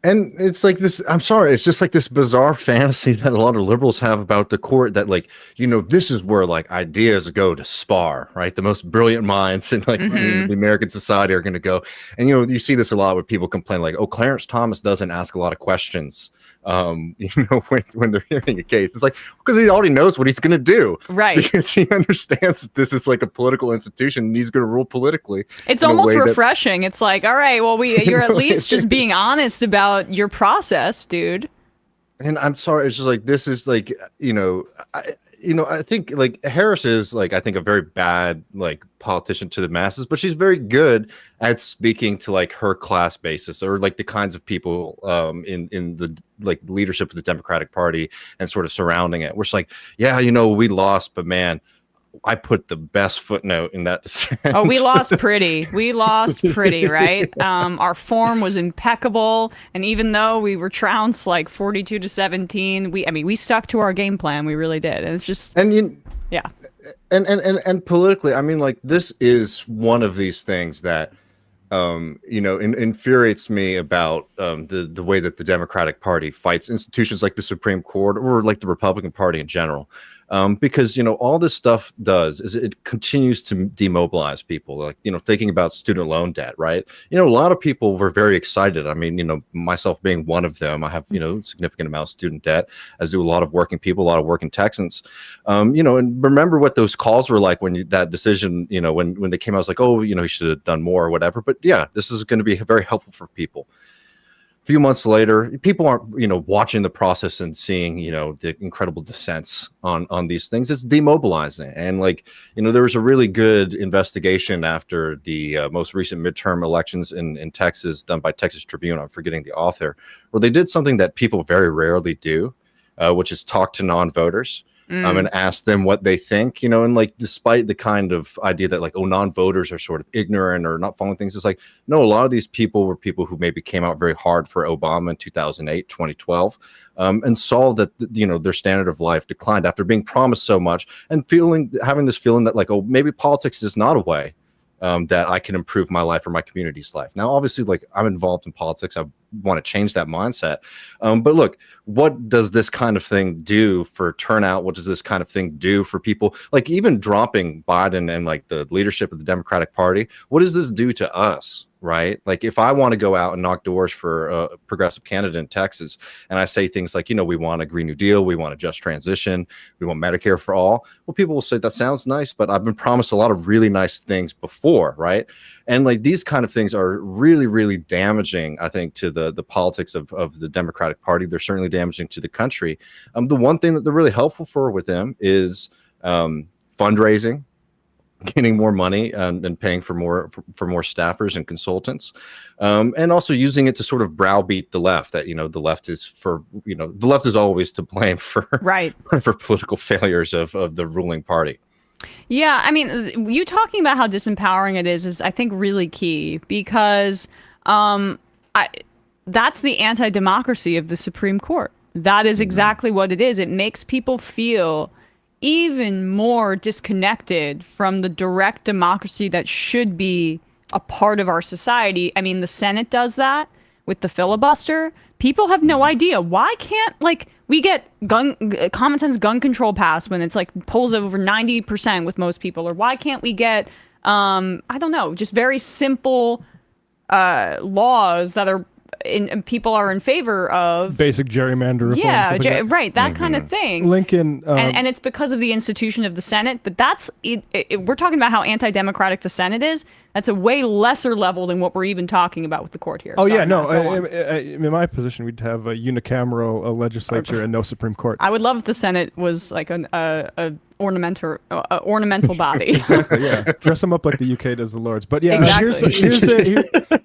And it's like this, I'm sorry, it's just like this bizarre fantasy that a lot of liberals have about the court that this is where ideas go to spar, right? The most brilliant minds in the American society are going to go. And, you see this a lot when people complain Clarence Thomas doesn't ask a lot of questions, when they're hearing a case. It's because he already knows what he's going to do. Right. Because he understands that this is a political institution and he's going to rule politically. It's almost refreshing. It's all right, well, you're at least just being honest about your process, dude. And I'm sorry, it's just this is I think Harris is I think a very bad politician to the masses, but she's very good at speaking to her class basis or the kinds of people in the leadership of the Democratic Party and sort of surrounding it. We're just we lost, but man, I put the best footnote in that dissent. Oh, we lost pretty. We lost pretty, right? Our form was impeccable, and even though we were trounced 42-17, we stuck to our game plan. We really did. And it's just and politically, this is one of these things that infuriates me about the way that the Democratic Party fights institutions like the Supreme Court or the Republican Party in general. Because all this stuff does is it continues to demobilize people, thinking about student loan debt, right? A lot of people were very excited. I mean, myself being one of them, I have, significant amount of student debt, as do a lot of working people, a lot of working Texans. And remember what those calls were like when that decision, when they came out, I was you should have done more or whatever. But yeah, this is going to be very helpful for people. Few months later, people aren't, watching the process and seeing, the incredible dissents on these things. It's demobilizing. And there was a really good investigation after the most recent midterm elections in Texas done by Texas Tribune. I'm forgetting the author, where they did something that people very rarely do, which is talk to non-voters. And ask them what they think, and despite the kind of idea that non-voters are sort of ignorant or not following things, it's no, a lot of these people were people who maybe came out very hard for Obama in 2008, 2012, and saw that, their standard of life declined after being promised so much and having this feeling that maybe politics is not a way that I can improve my life or my community's life. Now, obviously, like I'm involved in politics. I want to change that mindset. But look, what does this kind of thing do for turnout? What does this kind of thing do for people? Like even dropping Biden and like the leadership of the Democratic Party, what does this do to us? Right? Like if I want to go out and knock doors for a progressive candidate in Texas, and I say things like, we want a Green New Deal, we want a just transition, we want Medicare for all. Well, people will say that sounds nice, but I've been promised a lot of really nice things before, right? And like these kind of things are really, really damaging, I think, to the politics of the Democratic Party. They're certainly damaging to the country. The one thing that they're really helpful for with them is fundraising, getting more money and paying for more staffers and consultants, and also using it to sort of browbeat the left that the left is the left is always to blame for for political failures of the ruling party. Yeah, I mean, you talking about how disempowering it is I think really key because that's the anti-democracy of the Supreme Court. That is exactly what it is. It makes people feel even more disconnected from the direct democracy that should be a part of our society. I mean, the Senate does that with the filibuster. People have no idea. Why can't we get common sense gun control passed when it's like polls over 90% with most people? Or why can't we get, I don't know, just very simple laws that are people are in favor of? Basic gerrymander reform. Yeah, right, that kind of thing. Lincoln. And it's because of the institution of the Senate, but that's we're talking about how anti-democratic the Senate is. That's a way lesser level than what we're even talking about with the court here. Oh, Sorry, yeah, no. Matt, in my position, we'd have a unicameral legislature and no Supreme Court. I would love if the Senate was like an ornamental body. Exactly, yeah. Dress them up like the UK does the Lords. But yeah, exactly.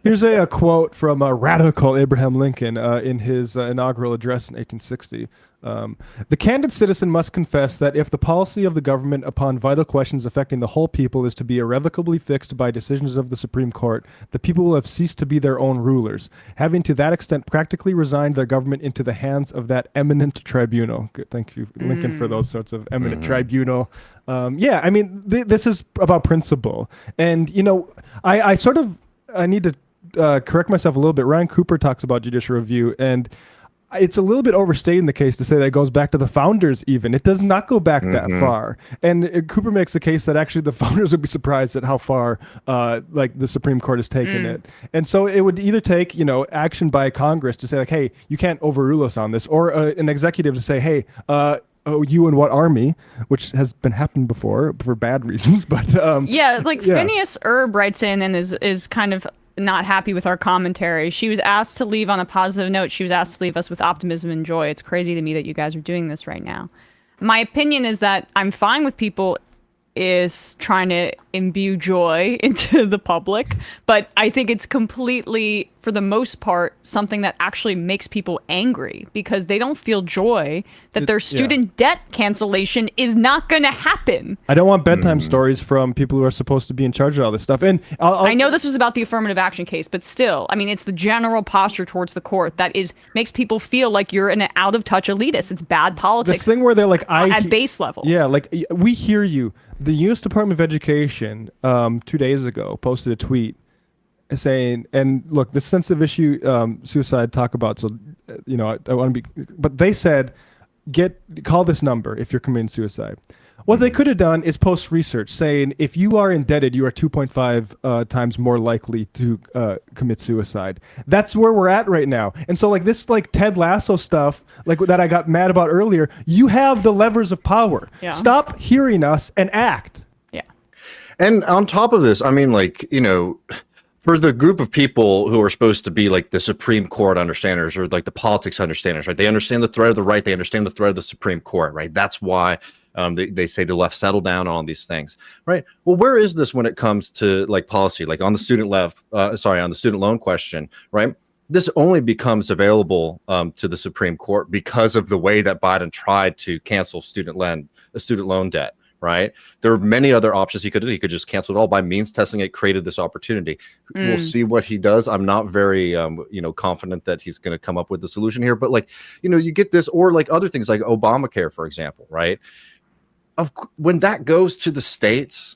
here's a quote from radical Abraham Lincoln in his inaugural address in 1860. The candid citizen must confess that if the policy of the government upon vital questions affecting the whole people is to be irrevocably fixed by decisions of the Supreme Court, the people will have ceased to be their own rulers, having to that extent practically resigned their government into the hands of that eminent tribunal. Good, thank you, Lincoln, for those sorts of eminent tribunal. I mean, this is about principle. And, I need to correct myself a little bit. Ryan Cooper talks about judicial review, and it's a little bit overstating the case to say that it goes back to the founders even. It does not go back that far. And Cooper makes the case that actually the founders would be surprised at how far the Supreme Court has taken it. And so it would either take, action by Congress to say like, hey, you can't overrule us on this, or an executive to say, hey, you and what army, which has been happened before for bad reasons. But Phineas Erb writes in and is kind of not happy with our commentary. She was asked to leave on a positive note. She was asked to leave us with optimism and joy. It's crazy to me that you guys are doing this right now. My opinion is that I'm fine with people is trying to imbue joy into the public, but I think it's completely, for the most part, something that actually makes people angry because they don't feel joy that their student debt cancellation is not going to happen. I don't want bedtime stories from people who are supposed to be in charge of all this stuff. And I know this was about the affirmative action case, but still, I mean, it's the general posture towards the court that makes people feel like you're an out of touch elitist. It's bad politics. This thing where they're like, at base level. Yeah, like we hear you. The U.S. Department of Education 2 days ago posted a tweet saying, and look, this sensitive issue, suicide, talk about, so, I want to be, but they said, call this number if you're committing suicide. What they could have done is post research saying if you are indebted, you are 2.5 times more likely to commit suicide. That's where we're at right now. And so this Ted Lasso stuff, that I got mad about earlier, you have the levers of power. Yeah. Stop hearing us and act. Yeah. And on top of this, I mean, for the group of people who are supposed to be the Supreme Court understanders or the politics understanders, right? They understand the threat of the right. They understand the threat of the Supreme Court, right? That's why they say to left, settle down on these things, right? Well, where is this when it comes to policy, on the student on the student loan question, right? This only becomes available to the Supreme Court because of the way that Biden tried to cancel student loan debt. Right. There are many other options he could do. He could just cancel it all. By means testing it created this opportunity. We'll see what he does. I'm not very, confident that he's going to come up with the solution here. But you get this, or other things like Obamacare, for example. Right. When that goes to the states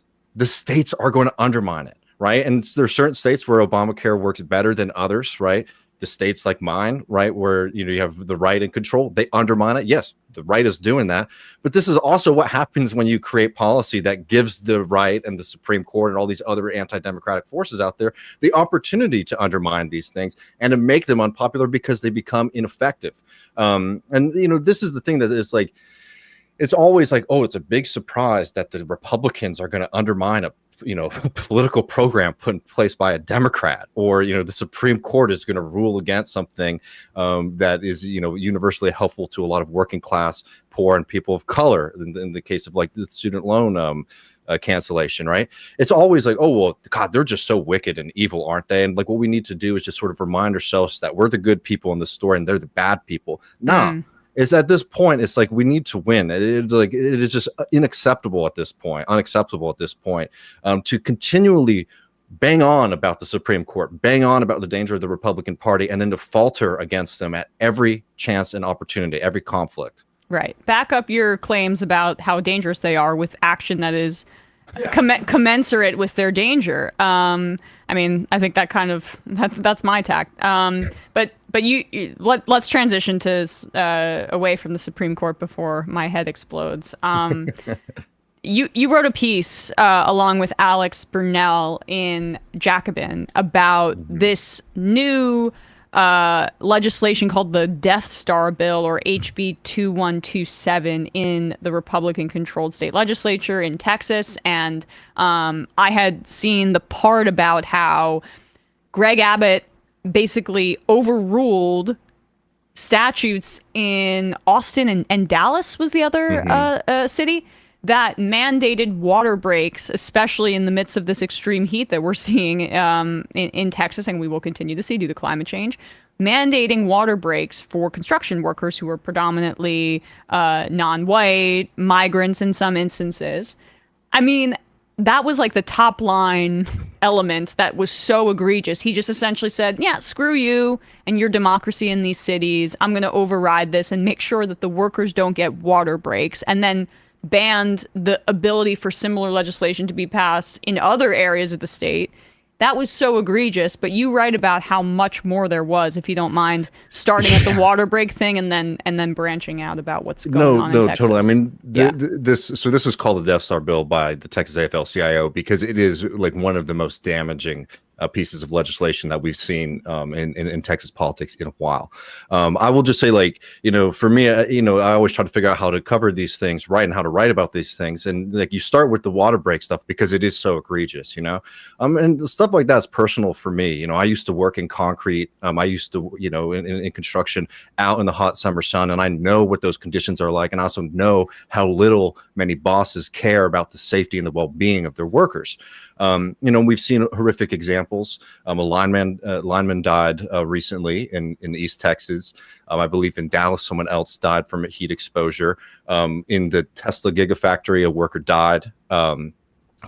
are going to undermine it. right? And there are certain states where Obamacare works better than others, right? The states like mine, right, where you have the right and control, they undermine it. Yes, the right is doing that, but this is also what happens when you create policy that gives the right and the Supreme Court and all these other anti-democratic forces out there the opportunity to undermine these things and to make them unpopular because they become ineffective. And this is the thing that is like, it's always like, oh, it's a big surprise that the Republicans are going to undermine a political program put in place by a Democrat, or the Supreme Court is going to rule against something that is universally helpful to a lot of working class, poor, and people of color. In the case of like the student loan cancellation, right? It's always like, oh well, God, they're just so wicked and evil, aren't they? And like what we need to do is just sort of remind ourselves that we're the good people in the story and they're the bad people. Nah. It's at this point, it's like we need to win. It is just unacceptable at this point, to continually bang on about the Supreme Court, bang on about the danger of the Republican Party, and then to falter against them at every chance and opportunity, every conflict. Right. Back up your claims about how dangerous they are with action that is commensurate with their danger. I mean, I think that's my tact. But let's transition to away from the Supreme Court before my head explodes. You wrote a piece along with Alex Burnell in Jacobin about this new legislation called the Death Star Bill, or HB 2127, in the Republican-controlled state legislature in Texas. And I had seen the part about how Greg Abbott basically overruled statutes in Austin and Dallas was the other city that mandated water breaks, especially in the midst of this extreme heat that we're seeing in Texas, and we will continue to see due to climate change, mandating water breaks for construction workers who are predominantly non-white, migrants in some instances. I mean, that was like the top line element that was so egregious. He just essentially said, yeah, screw you and your democracy in these cities. I'm going to override this and make sure that the workers don't get water breaks, and then banned the ability for similar legislation to be passed in other areas of the state. That was so egregious, but you write about how much more there was, if you don't mind starting at the water break thing and then branching out about what's going on in Texas. Totally. I mean, this is called the Death Star Bill by the Texas AFL-CIO because it is like one of the most damaging pieces of legislation that we've seen in Texas politics in a while. I will just say, like, for me, I always try to figure out how to cover these things right and how to write about these things. And like, you start with the water break stuff because it is so egregious, and stuff like that's personal for me. I used to work in concrete. I used to, in construction out in the hot summer sun, and I know what those conditions are like. And I also know how little many bosses care about the safety and the well-being of their workers. We've seen horrific examples. A lineman died recently in East Texas. I believe in Dallas, someone else died from heat exposure. In the Tesla Gigafactory, a worker died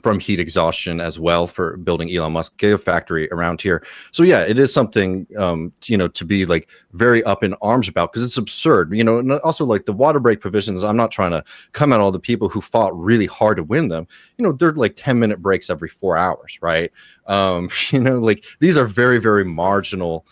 from heat exhaustion as well for building Elon Musk Gigafactory around here. So yeah, it is something to be like very up in arms about, because it's absurd. And also like the water break provisions, I'm not trying to come at all the people who fought really hard to win them. They're like 10-minute breaks every 4 hours, right? Like these are very, very marginal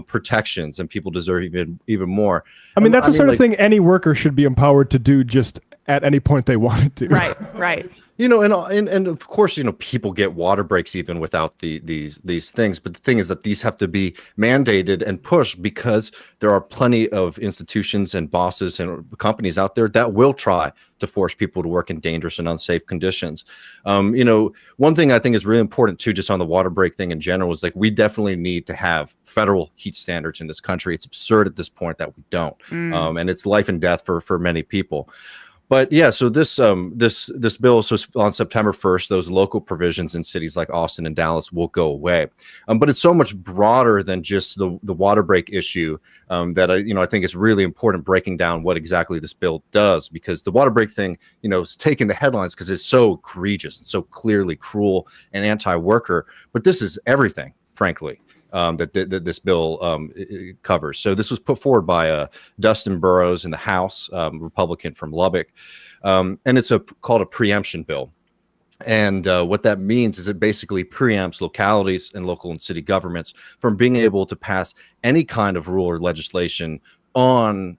protections, and people deserve even more. I mean, that's the sort of thing any worker should be empowered to do just at any point they wanted to. Right. And of course, people get water breaks even without these things. But the thing is that these have to be mandated and pushed because there are plenty of institutions and bosses and companies out there that will try to force people to work in dangerous and unsafe conditions. One thing I think is really important too, just on the water break thing in general, is like we definitely need to have federal heat standards in this country. It's absurd at this point that we don't, and it's life and death for many people. But yeah, so this bill, so on September 1st, those local provisions in cities like Austin and Dallas will go away. But it's so much broader than just the water break issue that I think it's really important breaking down what exactly this bill does, because the water break thing, is taking the headlines because it's so egregious and so clearly cruel and anti-worker. But this is everything, frankly. That this bill covers. So this was put forward by Dustin Burrows in the House, Republican from Lubbock, and it's called a preemption bill. And what that means is it basically preempts localities and local and city governments from being able to pass any kind of rule or legislation on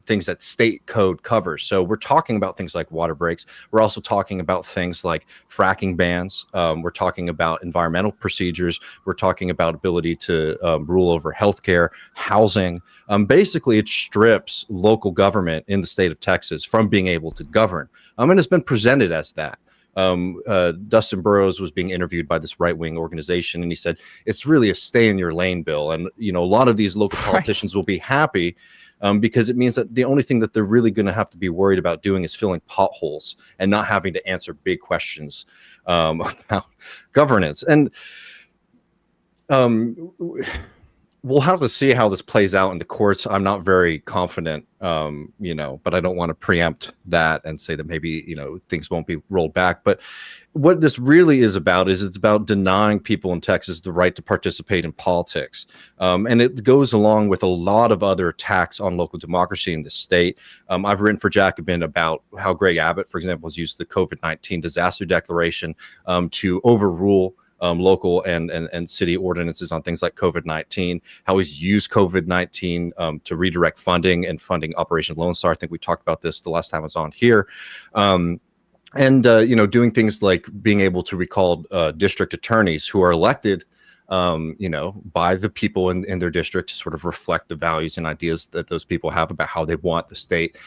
things that state code covers. So we're talking about things like water breaks. We're also talking about things like fracking bans. We're talking about environmental procedures. We're talking about ability to rule over healthcare, housing. Basically, it strips local government in the state of Texas from being able to govern. And it's been presented as that. Dustin Burrows was being interviewed by this right-wing organization, and he said it's really a stay in your lane bill. And a lot of these local politicians will be happy because it means that the only thing that they're really going to have to be worried about doing is filling potholes and not having to answer big questions about governance. And we'll have to see how this plays out in the courts. I'm not very confident, but I don't want to preempt that and say that maybe, things won't be rolled back. But what this really is about is it's about denying people in Texas the right to participate in politics. And it goes along with a lot of other attacks on local democracy in the state. I've written for Jacobin about how Greg Abbott, for example, has used the COVID-19 disaster declaration to overrule local and city ordinances on things like COVID-19, how he's used COVID-19 to redirect funding and funding Operation Lone Star. I think we talked about this the last time I was on here. Doing things like being able to recall district attorneys who are elected by the people in their district to sort of reflect the values and ideas that those people have about how they want the state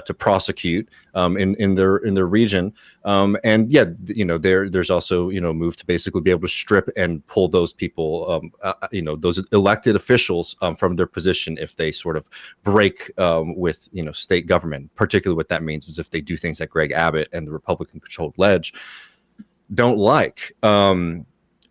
to prosecute in their region. There's also a move to basically be able to strip and pull those people, those elected officials from their position if they sort of break with state government. Particularly, what that means is if they do things that Greg Abbott and the Republican-controlled ledge don't like.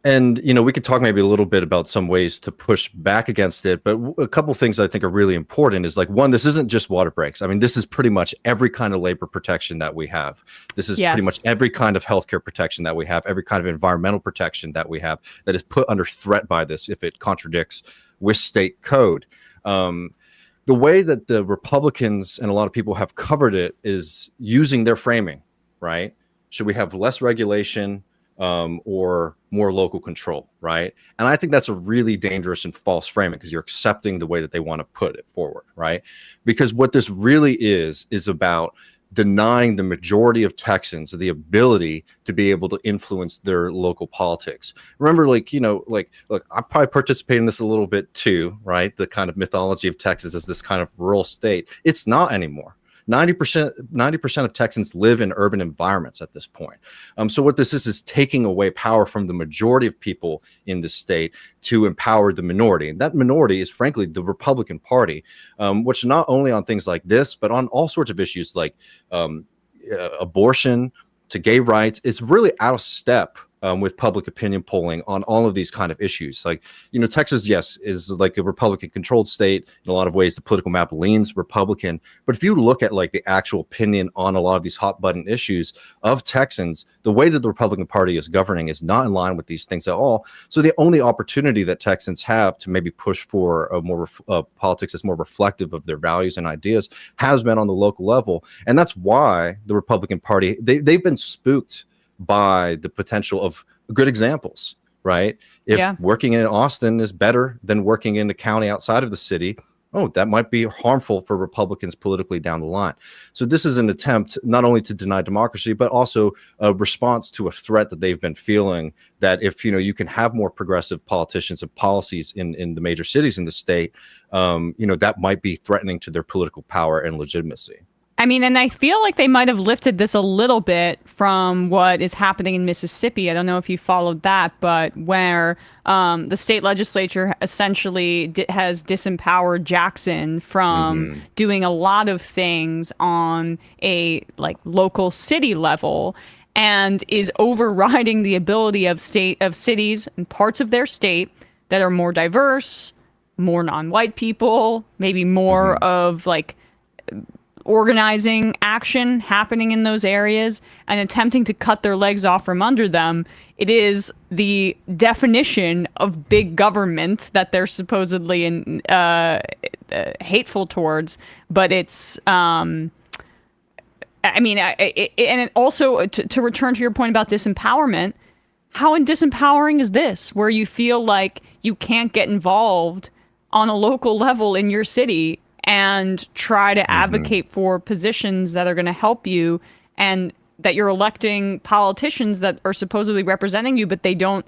We could talk maybe a little bit about some ways to push back against it, but a couple of things I think are really important is like, one, this isn't just water breaks. I mean, this is pretty much every kind of labor protection that we have. This is pretty much every kind of healthcare protection that we have, every kind of environmental protection that we have that is put under threat by this if it contradicts with state code. The way that the Republicans and a lot of people have covered it is using their framing, right? Should we have less regulation? Or more local control, right? And I think that's a really dangerous and false framing because you're accepting the way that they want to put it forward, right? Because what this really is about denying the majority of Texans the ability to be able to influence their local politics. Remember, look, I probably participate in this a little bit too, right? The kind of mythology of Texas as this kind of rural state. It's not anymore. 90% of Texans live in urban environments at this point. So what this is taking away power from the majority of people in the state to empower the minority. And that minority is frankly the Republican Party, which not only on things like this, but on all sorts of issues like abortion to gay rights, it's really out of step with public opinion polling on all of these kind of issues. Like, Texas, yes, is like a Republican controlled state. In a lot of ways, the political map leans Republican. But if you look at like the actual opinion on a lot of these hot button issues of Texans, the way that the Republican Party is governing is not in line with these things at all. So the only opportunity that Texans have to maybe push for a more politics that's more reflective of their values and ideas has been on the local level. And that's why the Republican Party, they've been spooked by the potential of good examples, right? If working in Austin is better than working in a county outside of the city, that might be harmful for Republicans politically down the line. So this is an attempt not only to deny democracy, but also a response to a threat that they've been feeling that if, you can have more progressive politicians and policies in the major cities in the state, that might be threatening to their political power and legitimacy. I mean, and I feel like they might have lifted this a little bit from what is happening in Mississippi. I don't know if you followed that, but where the state legislature essentially has disempowered Jackson from doing a lot of things on a local city level and is overriding the ability of cities and parts of their state that are more diverse, more non-white people, maybe more of organizing action happening in those areas and attempting to cut their legs off from under them. It is the definition of big government that they're supposedly hateful towards, but it's I mean, and it also to return to your point about disempowerment, how disempowering is this, where you feel like you can't get involved on a local level in your city and try to advocate for positions that are going to help you, and that you're electing politicians that are supposedly representing you, but they don't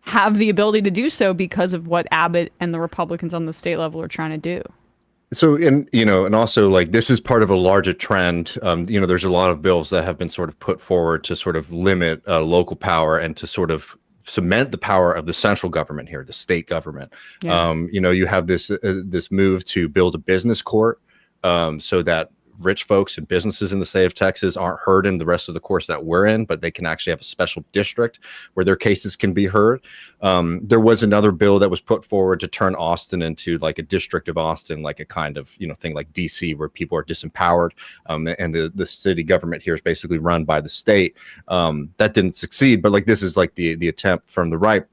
have the ability to do so because of what Abbott and the Republicans on the state level are trying to do. So, and also like this is part of a larger trend. There's a lot of bills that have been sort of put forward to sort of limit local power and to sort of cement the power of the central government here, the state government. Yeah. You have this move to build a business court so that rich folks and businesses in the state of Texas aren't heard in the rest of the courts that we're in, but they can actually have a special district where their cases can be heard. There was another bill that was put forward to turn Austin into like a district of Austin, like a kind of, thing like DC where people are disempowered. And the city government here is basically run by the state. That didn't succeed, but like, this is like the attempt from the right.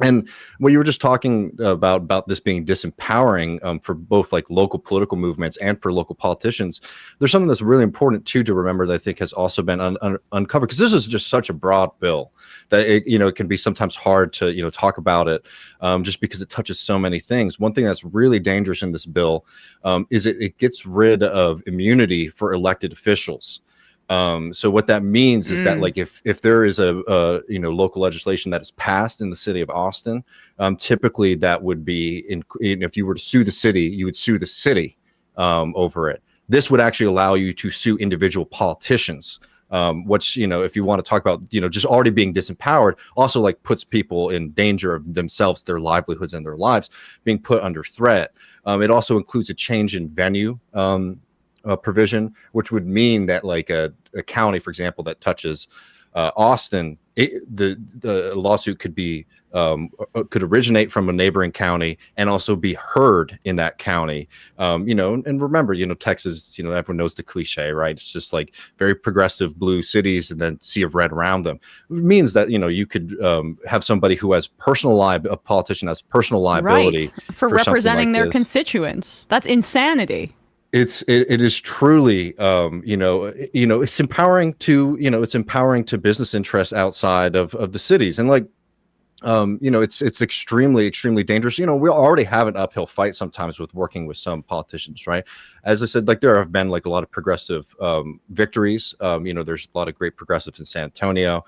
And what you were just talking about this being disempowering for both like local political movements and for local politicians, there's something that's really important too to remember that I think has also been uncovered, because this is just such a broad bill that it can be sometimes hard to talk about it just because it touches so many things. One thing that's really dangerous in this bill is it gets rid of immunity for elected officials. So what that means is that like if there is a local legislation that is passed in the city of Austin, typically that would be if you were to sue the city, you would sue the city over it. This would actually allow you to sue individual politicians, which if you want to talk about just already being disempowered, also like puts people in danger of themselves, their livelihoods, and their lives being put under threat. It also includes a change in venue provision, which would mean that like a county, for example, that touches Austin, the lawsuit could originate from a neighboring county and also be heard in that county. And remember, Texas, everyone knows the cliche, right? It's just like very progressive blue cities and then sea of red around them. It means that, you could have somebody who has a politician has personal liability for representing like their this. Constituents. That's insanity. It is truly, it's empowering to business interests outside of the cities. And like, it's extremely, extremely dangerous. We already have an uphill fight sometimes with working with some politicians, right? As I said, like there have been like a lot of progressive victories. There's a lot of great progressives in San Antonio.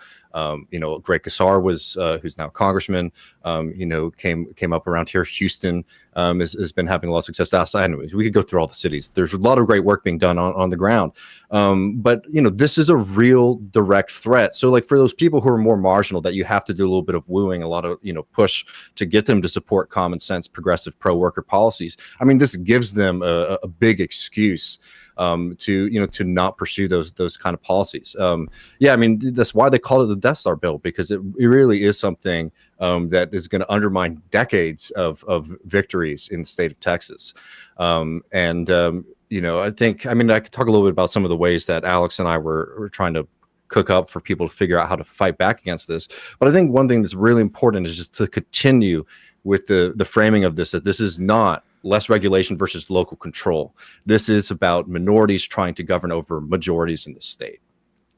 Greg Casar was, who's now a congressman, came up around here. Houston has been having a lot of success outside. Anyways, we could go through all the cities. There's a lot of great work being done on the ground. But this is a real direct threat. So like for those people who are more marginal, that you have to do a little bit of wooing, a lot of, push to get them to support common sense, progressive pro-worker policies. I mean, this gives them a big excuse to not pursue those kind of policies. That's why they call it the Death Star bill, because it really is something that is going to undermine decades of victories in the state of Texas. I think, I could talk a little bit about some of the ways that Alex and I were trying to cook up for people to figure out how to fight back against this. But I think one thing that's really important is just to continue with the framing of this, that this is not less regulation versus local control. This is about minorities trying to govern over majorities in the state.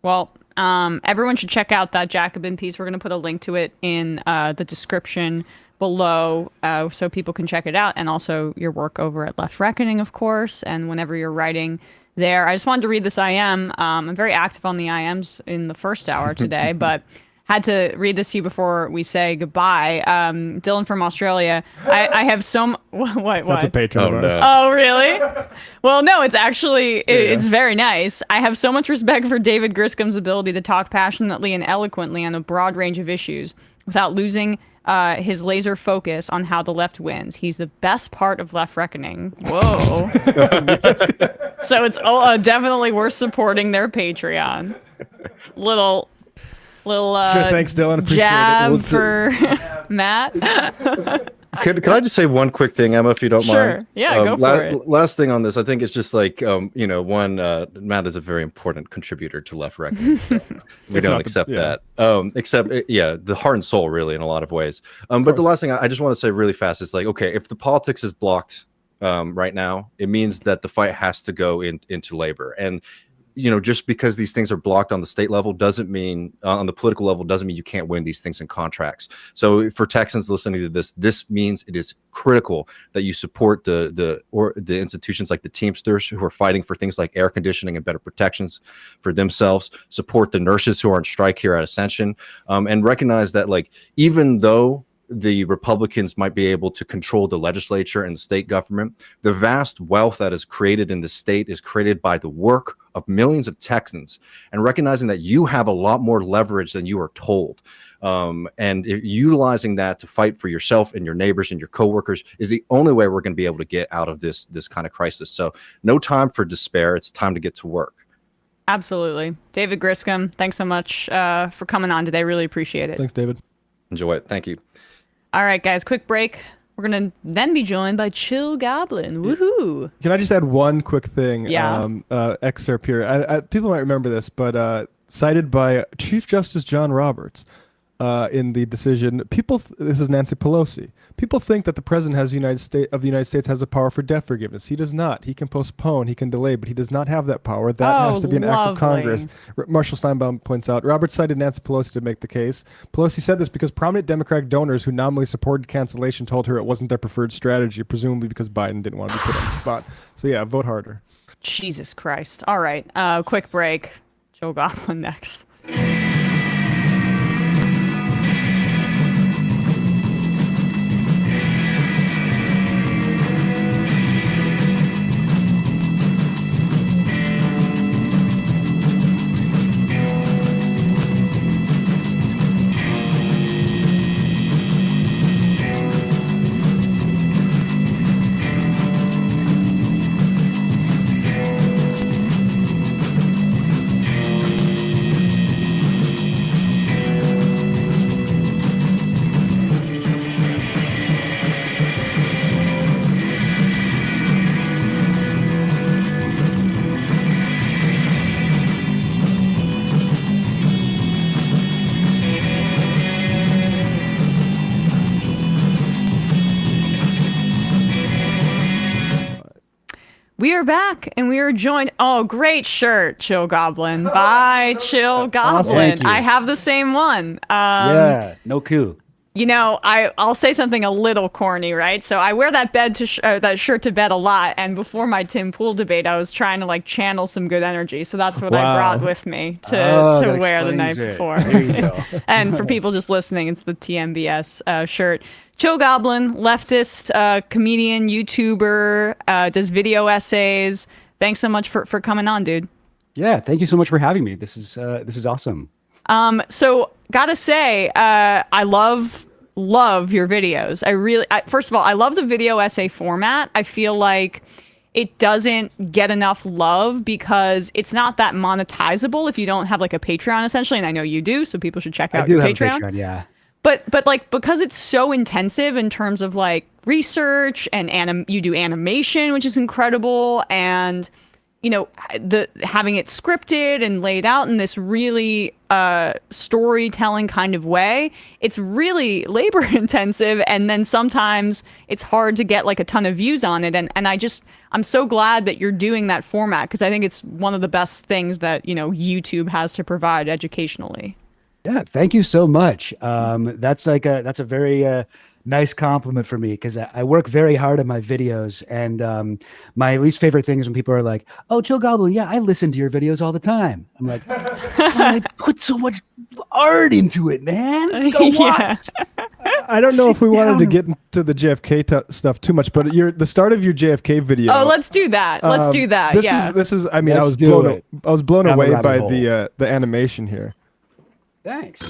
Well, everyone should check out that Jacobin piece. We're going to put a link to it in the description below so people can check it out, and also your work over at Left Reckoning, of course, and whenever you're writing there. I just wanted to read this IM. I'm very active on the IMs in the first hour today, but had to read this to you before we say goodbye. Dylan from Australia. I have what? That's a patron of ours. Oh, really? Well, no, it's actually, it's very nice. I have so much respect for David Griscom's ability to talk passionately and eloquently on a broad range of issues without losing his laser focus on how the left wins. He's the best part of Left Reckoning. Whoa. So it's definitely worth supporting their Patreon. Little sure, thanks, Dylan. Appreciate jab it. for Matt. Can I just say one quick thing, Emma, if you don't mind? Sure. Yeah, go for it. Last thing on this, I think it's just like, Matt is a very important contributor to Left Reckoning. So we don't accept that. Except, the heart and soul, really, in a lot of ways. But the last thing I just want to say really fast is like, okay, if the politics is blocked right now, it means that the fight has to go into labor. And just because these things are blocked on the state level doesn't mean on the political level doesn't mean you can't win these things in contracts. So for Texans listening to this means it is critical that you support the institutions like the Teamsters who are fighting for things like air conditioning and better protections for themselves, support the nurses who are on strike here at Ascension, and recognize that, like, even though the Republicans might be able to control the legislature and the state government, the vast wealth that is created in the state is created by the work of millions of Texans, and recognizing that you have a lot more leverage than you are told. And utilizing that to fight for yourself and your neighbors and your coworkers is the only way we're going to be able to get out of this kind of crisis. So no time for despair. It's time to get to work. Absolutely. David Griscom, thanks so much for coming on today. Really appreciate it. Thanks, David. Enjoy it. Thank you. All right, guys, quick break. We're going to then be joined by Chill Goblin. Woohoo! Can I just add one quick thing? Yeah. Excerpt here. People might remember this, but cited by Chief Justice John Roberts in the decision. This is Nancy Pelosi. People think that the president of the United States has the power for debt forgiveness. He does not. He can postpone, he can delay, but he does not have that power. That has to be an act of Congress. Marshall Steinbaum points out. Roberts cited Nancy Pelosi to make the case. Pelosi said this because prominent Democratic donors who nominally supported cancellation told her it wasn't their preferred strategy, presumably because Biden didn't want to be put on the spot. So yeah, vote harder. Jesus Christ. All right, quick break. Chill Goblin next. We are back, and we are joined. Oh, great shirt, Chill Goblin. Bye, Chill Goblin. I have the same one. Yeah, no coup. You know, I'll say something a little corny, right? So I wear that that shirt to bed a lot, and before my Tim Pool debate, I was trying to like channel some good energy. So that's what I brought with me to wear the night before. There you go. And for people just listening, it's the TMBS shirt. Chill Goblin, leftist, comedian, YouTuber, does video essays. Thanks so much for coming on, dude. Yeah, thank you so much for having me. This is awesome. So gotta say, I love your videos. First of all, I love the video essay format. I feel like it doesn't get enough love because it's not that monetizable if you don't have like a Patreon, essentially. And I know you do, so people should check out your Patreon. I do have a Patreon, yeah. But like, because it's so intensive in terms of like research and you do animation, which is incredible, and you know, having it scripted and laid out in this really storytelling kind of way, it's really labor intensive, and then sometimes it's hard to get like a ton of views on it, and I'm so glad that you're doing that format, because I think it's one of the best things that, you know, YouTube has to provide educationally. Yeah, thank you so much. That's a very nice compliment for me, because I work very hard on my videos, and my least favorite thing is when people are like, "Oh, Chill Goblin, yeah, I listen to your videos all the time." I'm like, I put so much art into it, man. Go watch. I don't know if we wanted to get into the JFK stuff too much, but the start of your JFK video. Oh, let's do that. Let's do that. This is. I mean, I was blown away by the animation here. Thanks.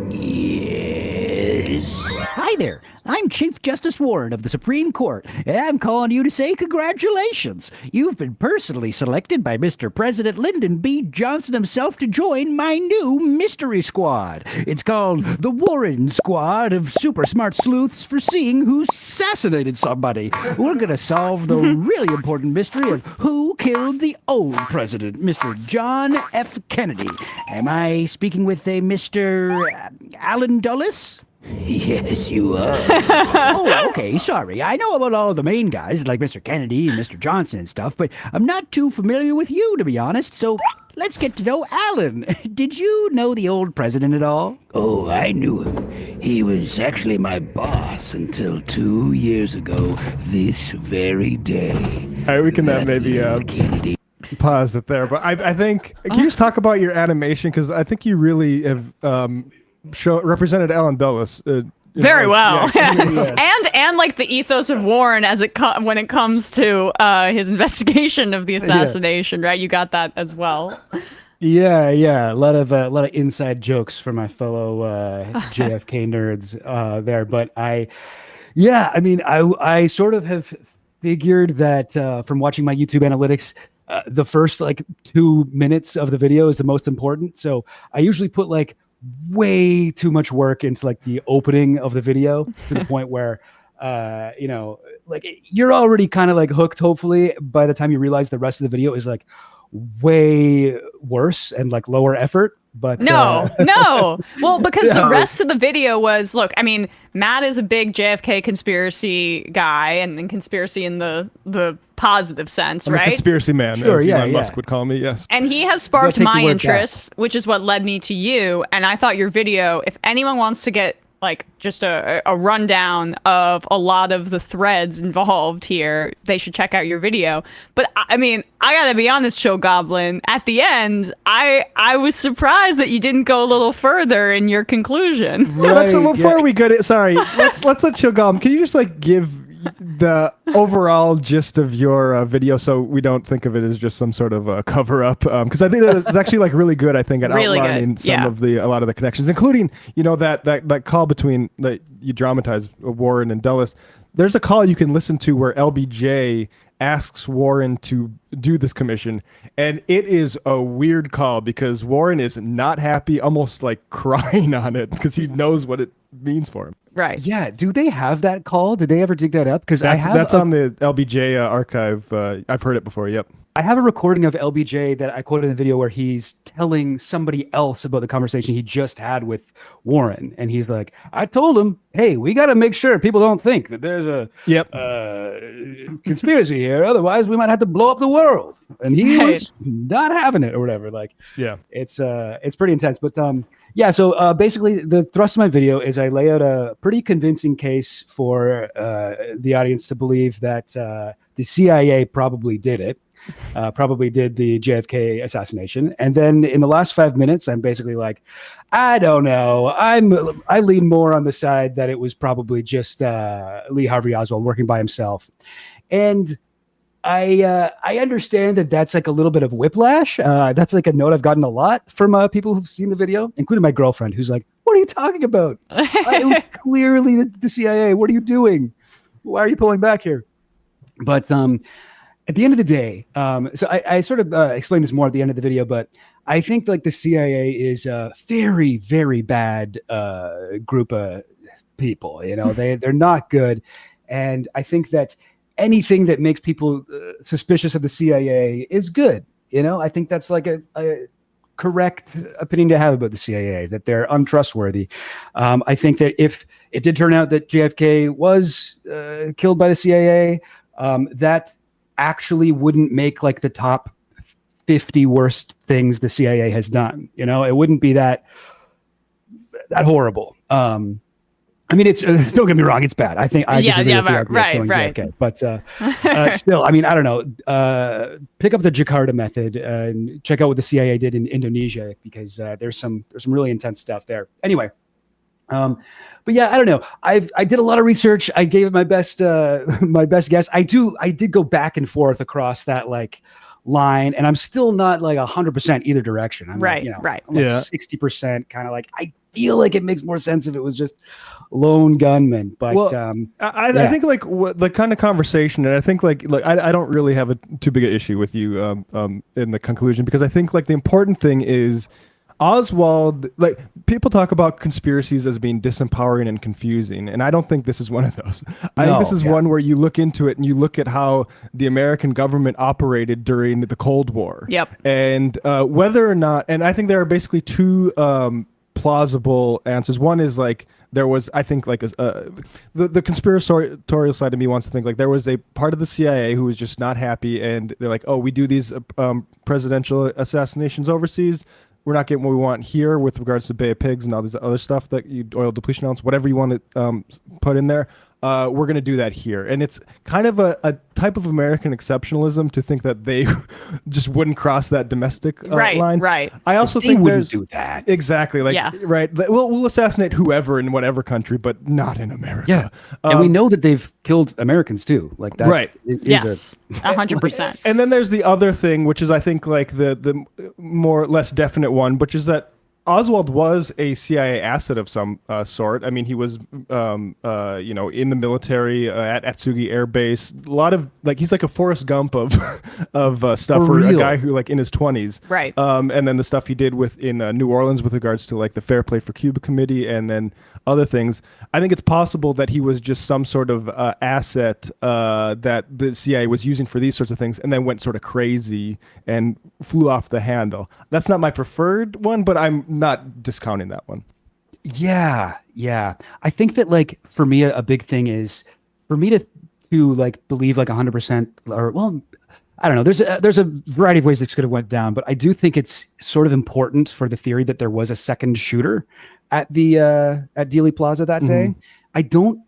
Yes. Hi there. I'm Chief Justice Warren of the Supreme Court, and I'm calling you to say congratulations. You've been personally selected by Mr. President Lyndon B. Johnson himself to join my new mystery squad. It's called the Warren Squad of super smart sleuths for seeing who assassinated somebody. We're going to solve the really important mystery of who killed the old president, Mr. John F. Kennedy. Am I speaking with a Mr. Alan Dulles? Yes, you are. Oh, okay, sorry. I know about all of the main guys, like Mr. Kennedy and Mr. Johnson and stuff, but I'm not too familiar with you, to be honest, so let's get to know Alan. Did you know the old president at all? Oh, I knew him. He was actually my boss until 2 years ago, this very day. All right, we can maybe pause it there. But I think, can you just talk about your animation? Because I think you really have represented Alan Dulles very well. Yeah, and like the ethos of Warren as when it comes to his investigation of the assassination, right? You got that as well. Yeah, a lot of inside jokes for my fellow JFK nerds there. But I sort of have figured that from watching my YouTube analytics, the first 2 minutes of the video is the most important. So I usually put way too much work into the opening of the video to the point where you're already kind of hooked, hopefully, by the time you realize the rest of the video is way worse and lower effort. But no. Well, because the rest of the video was, look, I mean, Matt is a big JFK conspiracy guy and conspiracy in the positive sense, I'm right? a conspiracy man, as Elon Musk would call me, yes. And he has sparked my interest, which is what led me to you. And I thought your video, if anyone wants to get just a rundown of a lot of the threads involved here, they should check out your video. But I mean, I gotta be honest, Chill Goblin, at the end, I was surprised that you didn't go a little further in your conclusion. Right, before we go to, sorry, let's let Chill Goblin, can you just give the overall gist of your video so we don't think of it as just some sort of a cover up, because I think it's actually really good, I think, at really outlining some of a lot of the connections, including that call between that you dramatize Warren and Dulles. There's a call you can listen to where LBJ asks Warren to do this commission, and it is a weird call because Warren is not happy, almost crying on it because he knows what it means for him. Right. Yeah. Do they have that call? Did they ever dig that up? Because that's on the LBJ archive. I've heard it before. Yep. I have a recording of LBJ that I quoted in the video where he's telling somebody else about the conversation he just had with Warren. And he's like, I told him, hey, we got to make sure people don't think that there's a conspiracy here. Otherwise, we might have to blow up the world. And he was not having it or whatever. It's pretty intense. But so basically the thrust of my video is I lay out a pretty convincing case for the audience to believe that the CIA probably did it. Probably did the JFK assassination. And then in the last 5 minutes, I'm basically I don't know. I lean more on the side that it was probably just Lee Harvey Oswald working by himself. And I understand that that's a little bit of whiplash. That's a note I've gotten a lot from people who've seen the video, including my girlfriend, who's like, what are you talking about? It was clearly the CIA. What are you doing? Why are you pulling back here? But at the end of the day, so I sort of explained this more at the end of the video, but I think the CIA is a very, very bad group of people. They're not good. And I think that anything that makes people suspicious of the CIA is good. I think that's a correct opinion to have about the CIA, that they're untrustworthy. I think that if it did turn out that JFK was killed by the CIA, that actually wouldn't make the top 50 worst things the CIA has done. It wouldn't be that horrible. I mean, it's don't get me wrong, it's bad. I think I disagree with the idea of killing JFK, but still, I mean, I don't know. Pick up the Jakarta method and check out what the CIA did in Indonesia, because there's some really intense stuff there. Anyway. But yeah, I don't know. I did a lot of research. I gave it my best guess. I did go back and forth across that line, and I'm still not 100% either direction. I'm right. I'm 60% kind of I feel it makes more sense if it was just lone gunman. But I think what the kind of conversation, and I think I don't really have a too big an issue with you in the conclusion, because I think the important thing is Oswald, people talk about conspiracies as being disempowering and confusing, and I don't think this is one of those. I think this is one where you look into it and you look at how the American government operated during the Cold War. Yep. And whether or not, and I think there are basically two plausible answers. One is there was, I think, like the conspiratorial side of me wants to think like there was a part of the CIA who was just not happy, and they're like, oh, we do these presidential assassinations overseas. We're not getting what we want here with regards to Bay of Pigs and all this other stuff that oil depletion allowance, whatever you want to put in there. We're going to do that here. And it's kind of a type of American exceptionalism to think that they just wouldn't cross that domestic line. Right. I also They think wouldn't there's do that. Exactly. Like, Yeah. right. We'll assassinate whoever in whatever country, but not in America. Yeah, and we know that they've killed Americans too. Like that, Right. Yes, 100%. And then there's the other thing, which is I think like the more or less definite one, which is that Oswald was a CIA asset of some sort. I mean, he was, in the military at Atsugi Air Base. A lot of he's like a Forrest Gump of stuff for a guy who like in his 20s. Right. And then the stuff he did in New Orleans with regards to like the Fair Play for Cuba Committee and then other things. I think it's possible that he was just some sort of asset that the CIA was using for these sorts of things, and then went sort of crazy and flew off the handle. That's not my preferred one, but I'm not discounting that one. Yeah. I think that like for me, a big thing is for me to like believe like 100% or well, I don't know. There's a variety of ways this could have went down, but I do think it's sort of important for the theory that there was a second shooter at the at Dealey Plaza that day. I don't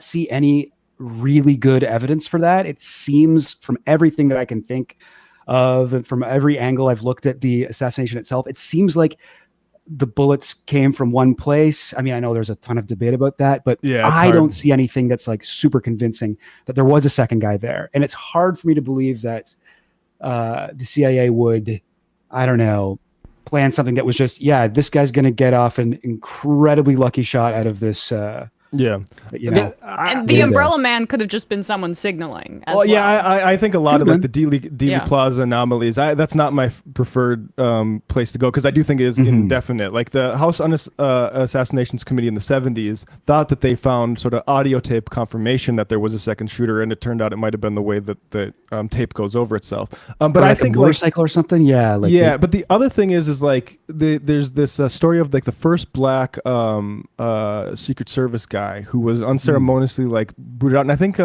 see any really good evidence for that. It seems from everything that I can think of and from every angle I've looked at the assassination itself, it seems like the bullets came from one place. I mean, I know there's a ton of debate about that, but I don't see anything that's like super convincing that there was a second guy there. And it's hard for me to believe that the CIA would, I don't know, plan something that was just, this guy's going to get off an incredibly lucky shot out of this. And the Umbrella Man could have just been someone signaling. As well. I think a lot of like the Dealey Plaza anomalies. That's not my preferred place to go because I do think it is indefinite. Like the House Assassinations Committee in the 70s thought that they found sort of audio tape confirmation that there was a second shooter, and it turned out it might have been the way that the tape goes over itself. But I think a motorcycle or something. Yeah. But the other thing is like there's this story of like the first black Secret Service guy who was unceremoniously like booted out, and I think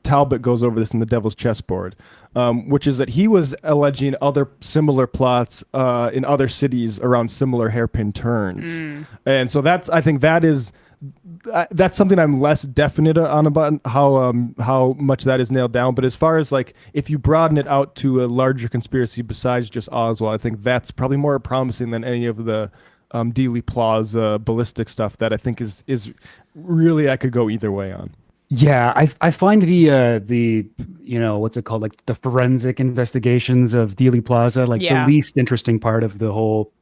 Talbot goes over this in The Devil's Chessboard, which is that he was alleging other similar plots in other cities around similar hairpin turns, and so I think that's something I'm less definite on about how much that is nailed down. But as far as like if you broaden it out to a larger conspiracy besides just Oswald, I think that's probably more promising than any of the Dealey Plaza ballistic stuff that I think is really I could go either way on. Yeah, I find the what's it called, like the forensic investigations of Dealey Plaza like the least interesting part of the whole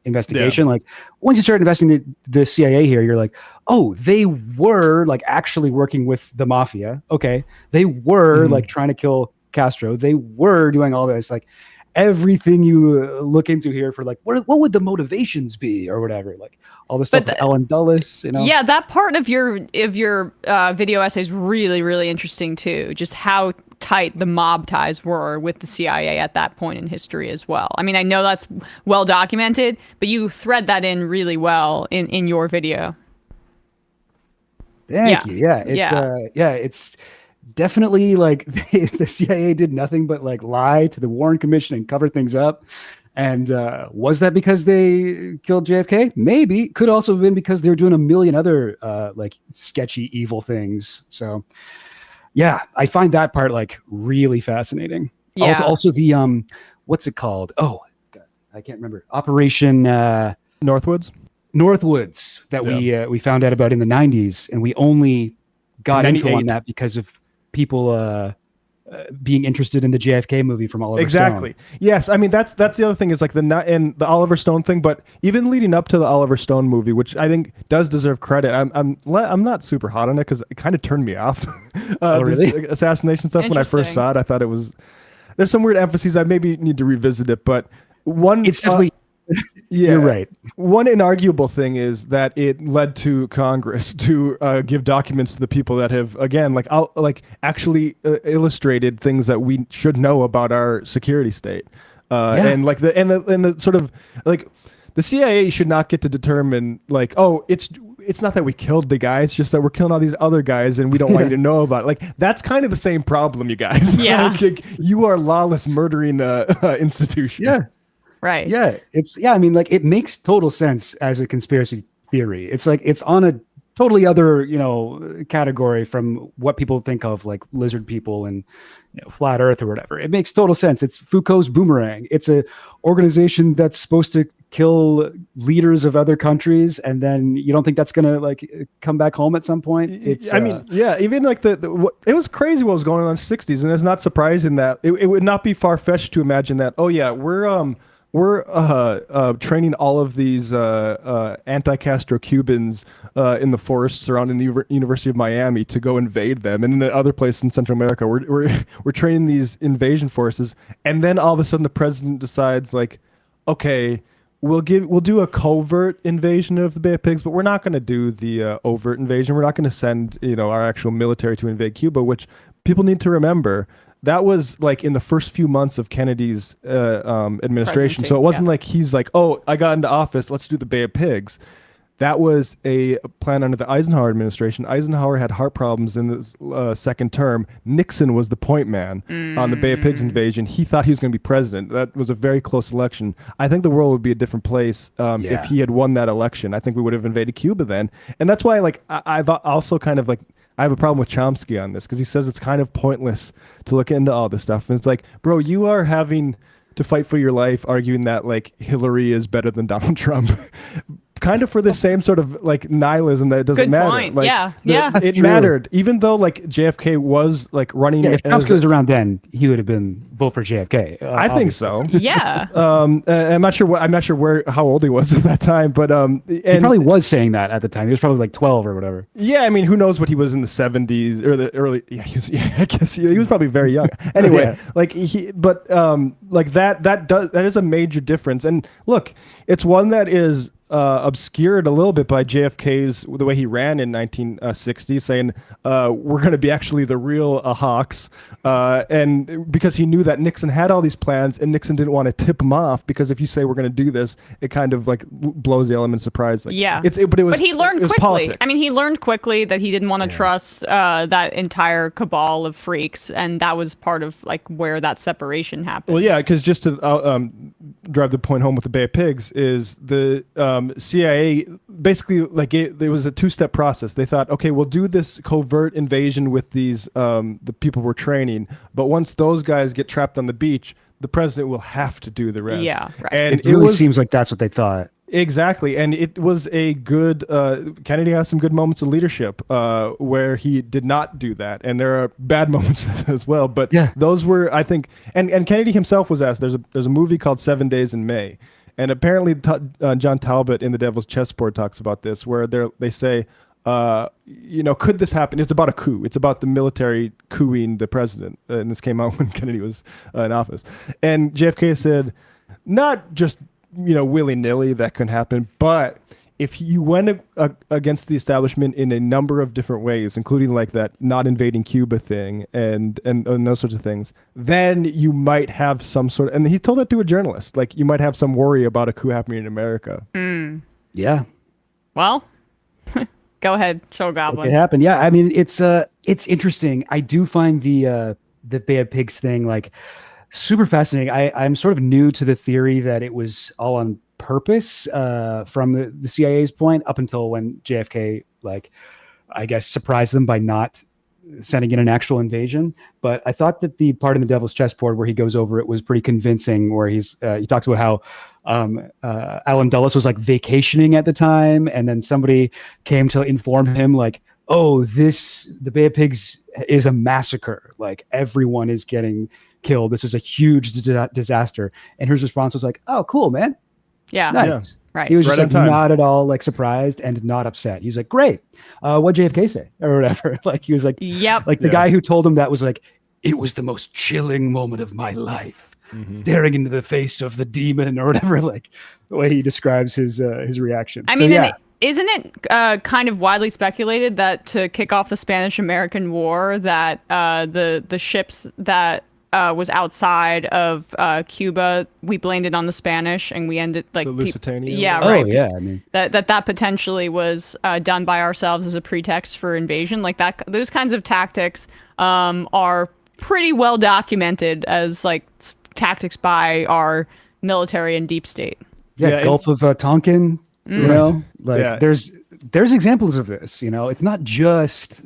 investigation. Like once you start investigating the CIA here, you're like, oh, they were like actually working with the mafia. Okay, they were like trying to kill Castro. They were doing all this like. Everything you look into here for like what would the motivations be or whatever, like all the stuff with Ellen Dulles, Yeah, that part of your video essay is really, really interesting too. Just how tight the mob ties were with the CIA at that point in history as well. I mean, I know that's well documented, but you thread that in really well in your video. Thank you. Yeah, it's definitely like the CIA did nothing but like lie to the Warren Commission and cover things up. And was that because they killed JFK? Maybe. Could also have been because they were doing a million other like sketchy, evil things. So yeah, I find that part like really fascinating. Yeah. Also the what's it called? Oh, God, I can't remember. Operation Northwoods that we found out about in the 90s, and we only got info on that because of people being interested in the JFK movie from Oliver Stone. Yes, I mean that's the other thing is like the Oliver Stone thing, but even leading up to the Oliver Stone movie, which I think does deserve credit. I'm not super hot on it because it kind of turned me off. Really? This assassination stuff when I first saw it, I thought there's some weird emphases. I maybe need to revisit it, but it's definitely. Yeah, you're right. One inarguable thing is that it led to Congress to give documents to the people that have, again, actually illustrated things that we should know about our security state, and the sort of like the CIA should not get to determine like, oh, it's not that we killed the guy, it's just that we're killing all these other guys and we don't want you to know about it. Like, that's kind of the same problem, you guys. Yeah. Like, you are lawless murdering institution. Yeah. Right. Yeah. I mean, like, it makes total sense as a conspiracy theory. It's like, it's on a totally other, category from what people think of like lizard people and flat earth or whatever. It makes total sense. It's Foucault's boomerang. It's a organization that's supposed to kill leaders of other countries, and then you don't think that's gonna like come back home at some point. Even like it was crazy what was going on in the 60s, and it's not surprising that it would not be far-fetched to imagine that, oh yeah, we're training all of these anti-Castro Cubans in the forests surrounding the University of Miami to go invade them, and in the other place in Central America, we're training these invasion forces, and then all of a sudden the president decides like, okay, we'll do a covert invasion of the Bay of Pigs, but we're not going to do the overt invasion. We're not going to send our actual military to invade Cuba, which people need to remember. That was like in the first few months of Kennedy's administration. So it wasn't like he's like, oh, I got into office, let's do the Bay of Pigs. That was a plan under the Eisenhower administration. Eisenhower had heart problems in his second term. Nixon was the point man on the Bay of Pigs invasion. He thought he was going to be president. That was a very close election. I think the world would be a different place if he had won that election. I think we would have invaded Cuba then. And that's why like I've also kind of like, I have a problem with Chomsky on this because he says it's kind of pointless to look into all this stuff. And it's like, bro, you are having to fight for your life arguing that like Hillary is better than Donald Trump. Kind of for the same sort of like nihilism that it doesn't matter. Point. Like, yeah. That's it true. mattered, even though like JFK was like running. Yeah, if Chomsky was around then, he would have been vote for JFK. I think so. Yeah. I'm not sure how old he was at that time, but he probably was saying that at the time. He was probably like 12 or whatever. Yeah, I mean, who knows what he was in the 70s or the early? Yeah, I guess he was probably very young. Anyway, like that is a major difference. And look, it's one that is obscured a little bit by JFK's the way he ran in 1960, saying we're going to be actually the real hawks, and because he knew that Nixon had all these plans, and Nixon didn't want to tip him off because if you say we're going to do this, it kind of like blows the element of surprise. Like, but he learned quickly. Politics. I mean, he learned quickly that he didn't want to trust that entire cabal of freaks, and that was part of like where that separation happened. Well, yeah, because just to drive the point home with the Bay of Pigs is the CIA basically like there was a two-step process. They thought, okay, we'll do this covert invasion with these the people we're training, but once those guys get trapped on the beach, the president will have to do the rest. Yeah, right. And it really seems like that's what they thought. Exactly, and it was a good. Kennedy has some good moments of leadership where he did not do that, and there are bad moments as well. But those were, I think, and Kennedy himself was asked. There's a movie called 7 Days in May. And apparently, John Talbot in The Devil's Chessboard talks about this, where they say, could this happen? It's about a coup. It's about the military coupping the president. And this came out when Kennedy was in office. And JFK said, not just, willy-nilly that can happen, but if you went against the establishment in a number of different ways, including like that not invading Cuba thing and those sorts of things, then you might have some sort of, and he told that to a journalist, like you might have some worry about a coup happening in America. Yeah. Well, go ahead, Chill Goblin. It happened. Yeah. I mean, it's interesting. I do find the Bay of Pigs thing like super fascinating. I'm sort of new to the theory that it was all on purpose from the CIA's point up until when JFK, like, I guess, surprised them by not sending in an actual invasion. But I thought that the part in The Devil's Chessboard where he goes over it was pretty convincing, where he talks about how Alan Dulles was like vacationing at the time, and then somebody came to inform him like, oh, the Bay of Pigs is a massacre, like everyone is getting killed, this is a huge disaster. And his response was like, oh, cool, man. Yeah. Nice. Yeah. Right. He was Right just on like time. not at all like surprised and not upset. He was like, great. What'd JFK say? Or whatever. Like he was like, Yep. Like the guy who told him that was like, it was the most chilling moment of my life. Staring into the face of the demon or whatever, like the way he describes his reaction. I mean, and isn't it kind of widely speculated that to kick off the Spanish-American War, that the ships that was outside of Cuba, we blamed it on the Spanish, and we ended like The Lusitania. yeah, Oh right. yeah, I mean, That potentially was done by ourselves as a pretext for invasion. Like that, those kinds of tactics are pretty well documented as like tactics by our military and deep state. yeah, Gulf of Tonkin. You know, like Yeah. there's examples of this. You know, it's not just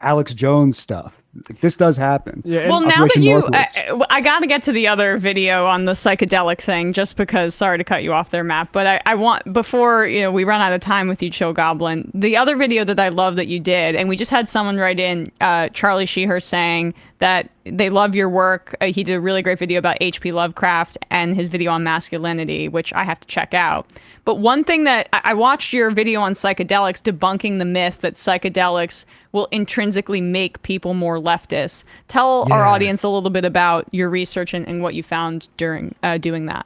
Alex Jones stuff. Like, this does happen. Yeah, Well, now that Operation you, Northwoods. I got to get to the other video on the psychedelic thing, just because. Sorry to cut you off there, Matt, but I want, before we run out of time with you, Chill Goblin. The other video that I love that you did, and we just had someone write in, Charlie Sheeher, saying that they love your work. He did a really great video about H.P. Lovecraft and his video on masculinity, which I have to check out. But one thing that I watched your video on psychedelics debunking the myth that psychedelics will intrinsically make people more leftist. Tell our audience a little bit about your research and what you found during doing that.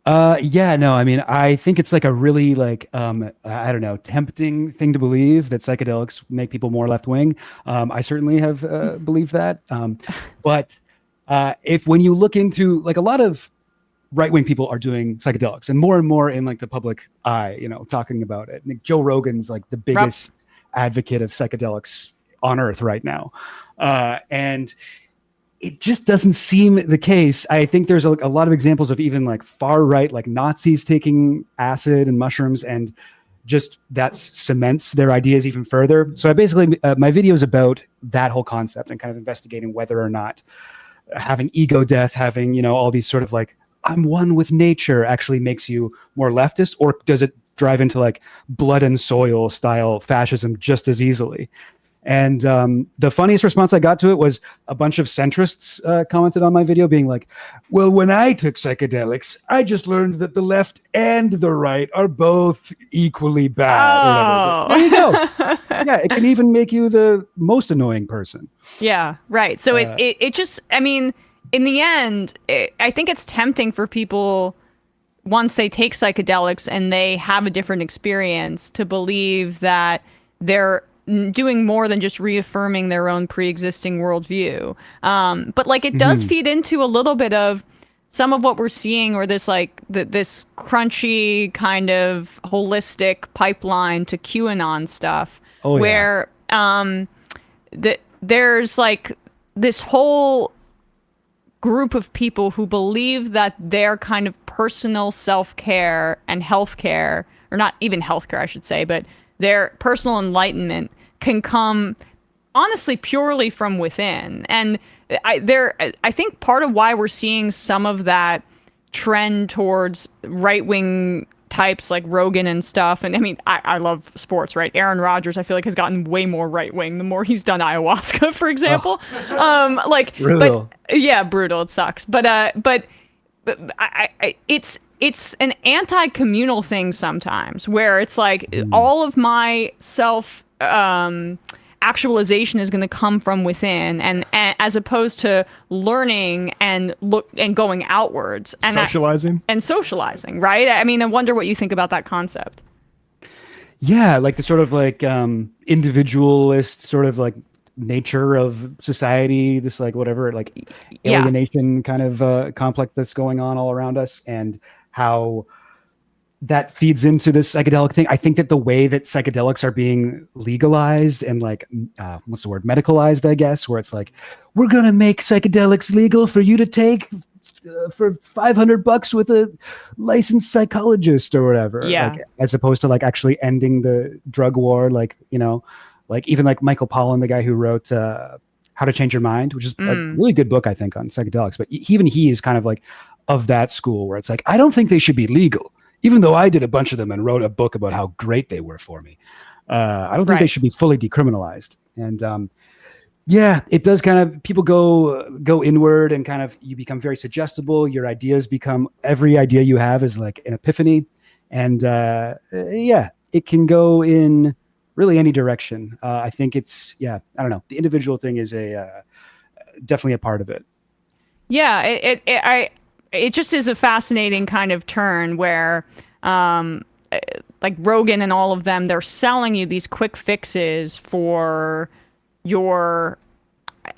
I mean, I think it's like a really I don't know, tempting thing to believe that psychedelics make people more left wing. I certainly have believed that. But when you look into like a lot of right wing people are doing psychedelics and more in like the public eye, talking about it. Like Joe Rogan's like the biggest advocate of psychedelics on earth right now. And it just doesn't seem the case. I think there's a lot of examples of even like far right, like Nazis taking acid and mushrooms, and just that cements their ideas even further. So I basically, my video is about that whole concept and kind of investigating whether or not having ego death, having, all these sort of like, I'm one with nature actually makes you more leftist, or does it drive into like blood and soil style fascism just as easily? And the funniest response I got to it was a bunch of centrists commented on my video being like, well, when I took psychedelics, I just learned that the left and the right are both equally bad. Oh. There you go. Yeah, it can even make you the most annoying person. Yeah, right. So it just, I mean, in the end, I think it's tempting for people, once they take psychedelics and they have a different experience, to believe that they're doing more than just reaffirming their own pre-existing worldview. But like it does feed into a little bit of some of what we're seeing, or this like this crunchy kind of holistic pipeline to QAnon stuff, where there's like this whole group of people who believe that their kind of personal self-care and healthcare, or not even healthcare, I should say, but their personal enlightenment can come honestly purely from within. And I think part of why we're seeing some of that trend towards right-wing types like Rogan and stuff, and I mean, I love sports, right? Aaron Rodgers, I feel like, has gotten way more right-wing the more he's done ayahuasca, for example. Brutal. But yeah, brutal. It sucks. But it's an anti-communal thing sometimes, where it's like all of my self actualization is going to come from within, and as opposed to learning and going outwards and socializing, right? I mean, I wonder what you think about that concept. Yeah, like the sort of like individualist sort of like nature of society, this like whatever, like alienation kind of complex that's going on all around us, and how that feeds into this psychedelic thing. I think that the way that psychedelics are being legalized and like, what's the word? Medicalized, I guess, where it's like, we're going to make psychedelics legal for you to take for $500 with a licensed psychologist or whatever. Yeah. Like, as opposed to like actually ending the drug war. Like, like even like Michael Pollan, the guy who wrote How to Change Your Mind, which is a really good book, I think, on psychedelics. But even he is kind of like of that school, where it's like, I don't think they should be legal, even though I did a bunch of them and wrote a book about how great they were for me. I don't think they should be fully decriminalized. And it does kind of, people go inward, and kind of you become very suggestible. Your ideas become, every idea you have is like an epiphany. And it can go in really any direction. I think it's, I don't know. The individual thing is definitely a part of it. Yeah, it just is a fascinating kind of turn where, like Rogan and all of them, they're selling you these quick fixes for your,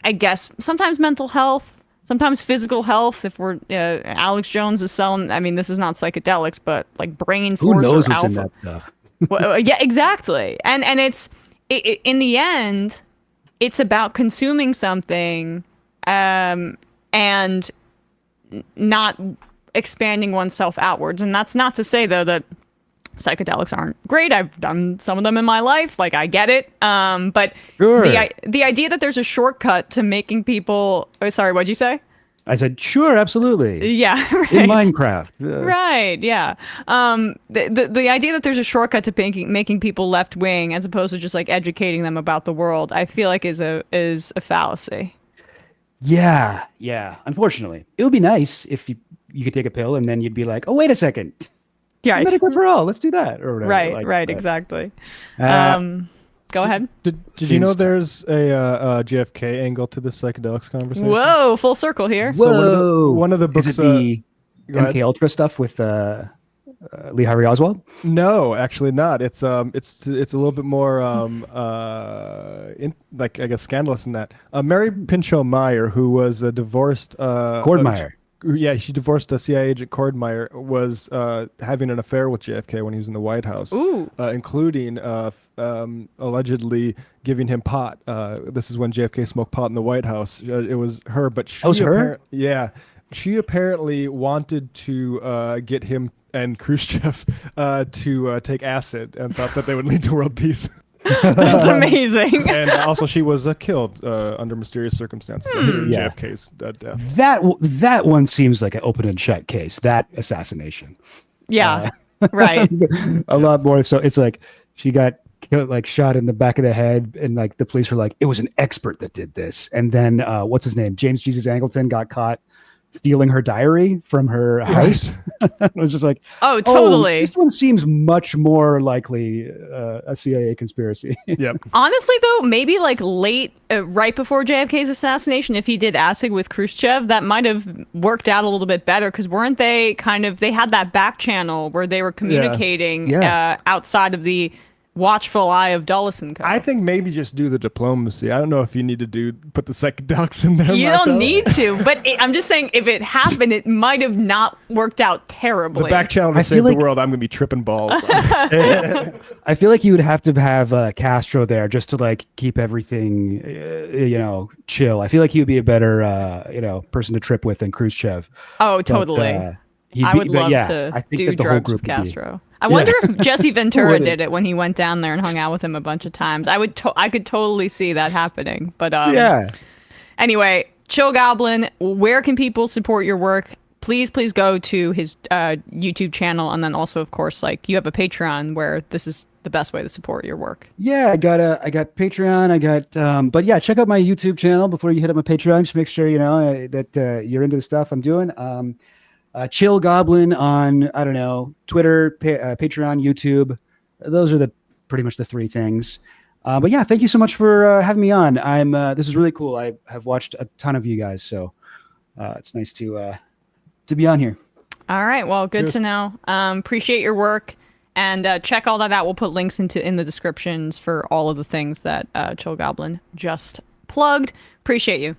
I guess, sometimes mental health, sometimes physical health. If we're Alex Jones is selling, I mean, this is not psychedelics, but like brain force. Who knows or what's alpha. in that stuff? Well, yeah, exactly. And it's in the end, it's about consuming something, and not expanding oneself outwards. And that's not to say though that psychedelics aren't great. I've done some of them in my life. Like I get it. But Sure. the idea that there's a shortcut to making people. Oh, sorry, what'd you say? I said, sure, absolutely. Yeah, right. In Minecraft. Right, yeah. The idea that there's a shortcut to making people left wing as opposed to just like educating them about the world, I feel like is a fallacy. Yeah. Unfortunately, it would be nice if you could take a pill and then you'd be like, oh, wait a second. Yeah, Medicare for all. Let's do that. Or whatever. Right, exactly. Go ahead. Did you know there's a JFK angle to this psychedelics conversation? Whoa, full circle here. Whoa. One of the books. Is it the MK Ultra stuff with Lee Harvey Oswald? No, actually not. It's a little bit more like I guess scandalous in that. Mary Pinchot Meyer, who was a divorced Cordmeyer. Yeah, she divorced a CIA agent. Cordmeyer was having an affair with JFK when he was in the White House, including allegedly giving him pot. This is when JFK smoked pot in the White House. It was her, but she yeah, she apparently wanted to get him and Khrushchev to take acid and thought that they would lead to world peace. That's amazing. And also, she was killed under mysterious circumstances. JFK's death. That one seems like an open and shut case. That assassination. Yeah, right. A lot more. So it's like she got killed, like shot in the back of the head, and like the police were like, it was an expert that did this. And then what's his name? James Jesus Angleton got caught stealing her diary from her house. It was just like, oh, totally. This one seems much more likely a CIA conspiracy. Yep. Honestly, though, maybe like late, right before JFK's assassination, if he did acid with Khrushchev, that might have worked out a little bit better because weren't they they had that back channel where they were communicating outside of the watchful eye of Dulles and Co. I think maybe just do the diplomacy. I don't know if you need to put the psychedelics in there. You don't need to, but I'm just saying if it happened, it might have not worked out terribly. The back channel to save the world, I'm going to be tripping balls. I feel like you would have to have Castro there just to like keep everything, chill. I feel like he would be a better, person to trip with than Khrushchev. Oh, totally. I would love to do drugs with Castro. I wonder if Jesse Ventura did it when he went down there and hung out with him a bunch of times. I could totally see that happening. But anyway, Chill Goblin, where can people support your work? Please go to his YouTube channel, and then also, of course, like you have a Patreon where this is the best way to support your work. Yeah, I got Patreon. But yeah, check out my YouTube channel before you hit up my Patreon. Just make sure that you're into the stuff I'm doing. Chill Goblin on, I don't know, Twitter, Patreon, YouTube. Those are pretty much the three things. But yeah, thank you so much for having me on. This is really cool. I have watched a ton of you guys, so it's nice to be on here. All right. Well, good to know. Appreciate your work, and check all that out. We'll put links in the descriptions for all of the things that Chill Goblin just plugged. Appreciate you.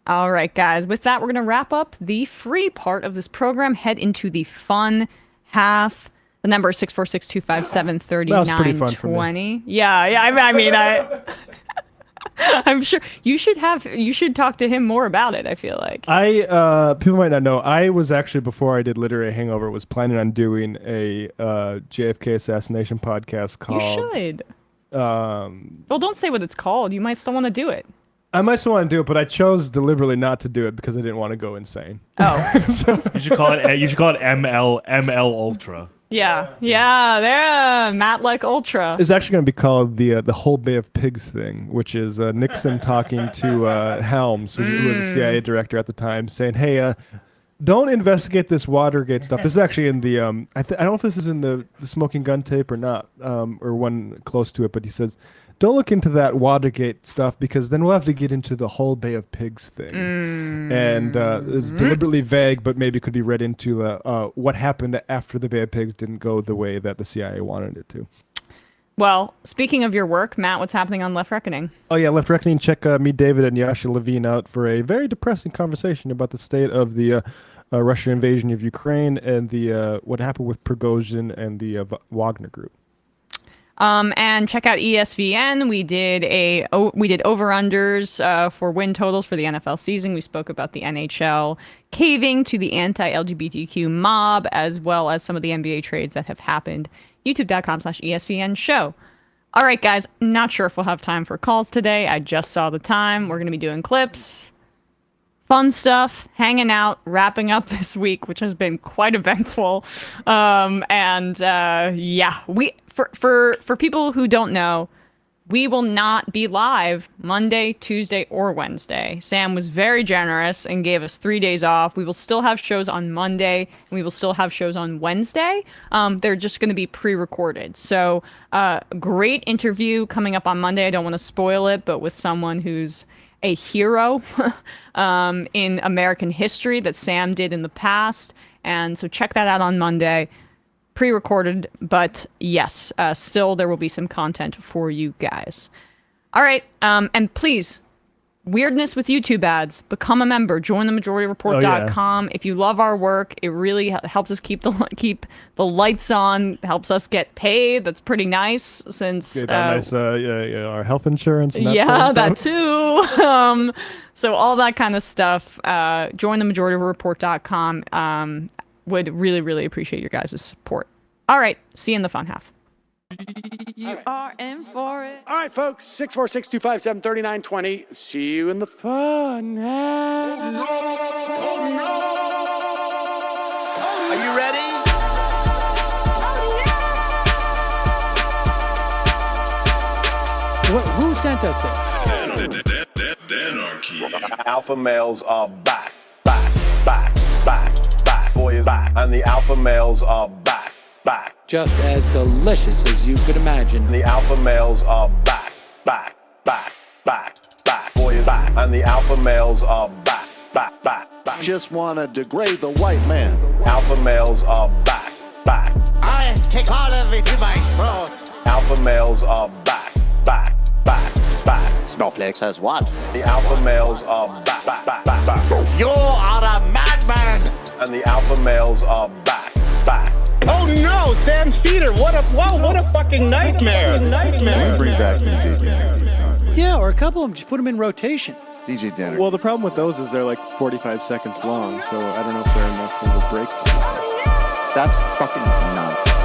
All right, guys. With that, we're going to wrap up the free part of this program. Head into the fun half. The number is 646-257-3920. That was pretty fun for me. Yeah. I mean, I'm sure you should talk to him more about it. I feel like people might not know. I was actually, before I did Literary Hangover, was planning on doing a JFK assassination podcast called. You should. Well, don't say what it's called. You might still want to do it. I might still want to do it, but I chose deliberately not to do it because I didn't want to go insane. Oh, so you should call it ML Ultra. Yeah, they're Matt Ultra. It's actually going to be called the whole Bay of Pigs thing, which is Nixon talking to Helms, who was a CIA director at the time, saying, "Hey, don't investigate this Watergate stuff." This is actually in the I don't know if this is in the Smoking Gun tape or not, or one close to it, but he says, don't look into that Watergate stuff because then we'll have to get into the whole Bay of Pigs thing. And it's deliberately vague, but maybe could be read into what happened after the Bay of Pigs didn't go the way that the CIA wanted it to. Well, speaking of your work, Matt, what's happening on Left Reckoning? Oh yeah, Left Reckoning. Check me, David, and Yasha Levine out for a very depressing conversation about the state of the Russian invasion of Ukraine and the what happened with Prigozhin and the Wagner Group. And check out ESVN. We did over-unders for win totals for the NFL season. We spoke about the NHL caving to the anti-LGBTQ mob, as well as some of the NBA trades that have happened. YouTube.com/ESVN show. All right, guys. Not sure if we'll have time for calls today. I just saw the time. We're going to be doing clips. Fun stuff, hanging out, wrapping up this week, which has been quite eventful. Yeah, for people who don't know, we will not be live Monday, Tuesday, or Wednesday. Sam was very generous and gave us 3 days off. We will still have shows on Monday, and we will still have shows on Wednesday. They're just going to be pre-recorded. So, great interview coming up on Monday. I don't want to spoil it, but with someone who's a hero in American history that Sam did in the past. And so check that out on Monday. Pre-recorded, but yes, still there will be some content for you guys. All right, and please, weirdness with YouTube ads. Become a member. Join themajorityreport.com. If you love our work, it really helps us keep the lights on. Helps us get paid. That's pretty nice since our health insurance. And that sort of that stuff. too. So all that kind of stuff. Join themajorityreport.com. Would really, really appreciate your guys' support. All right, see you in the fun half. You are in for it. All right, folks, 646-257-3920. See you in the fun half. Are you ready? Who sent us this? Anarchy. Alpha males are back. Boy is back. And the alpha males are back. Just as delicious as you could imagine. The alpha males are back. Boy is back. And the alpha males are back. Just wanna degrade the white man. Alpha males are back. I take all of it to my throat. Alpha males are back. Snowflakes has what? The alpha males are back. You are a madman. And the alpha males are back. Oh no, Sam Cedar! What a fucking nightmare! Bring back DJ Danner. Yeah, or a couple of them. Just put them in rotation. DJ Danner. Well, the problem with those is they're like 45 seconds long, so I don't know if they're enough of a break. That's fucking nonsense.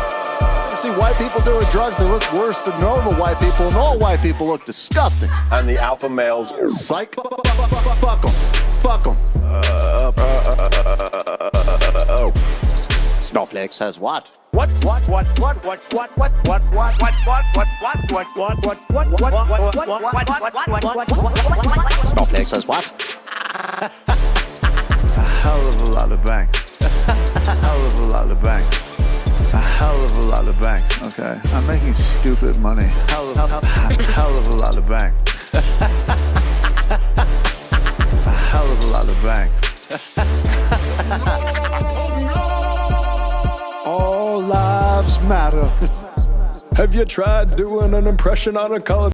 You see white people doing drugs, they look worse than normal white people, and all white people look disgusting. And the alpha males. Psych. Fuck them. Snowflake says what? What? Snowflake says what? A hell of a lot of bank. A hell of a lot of bank. A hell of a lot of bank. Okay, I'm making stupid money. Hell of a lot of bank. A hell of a lot of bank. All lives matter. Have you tried doing an impression on a college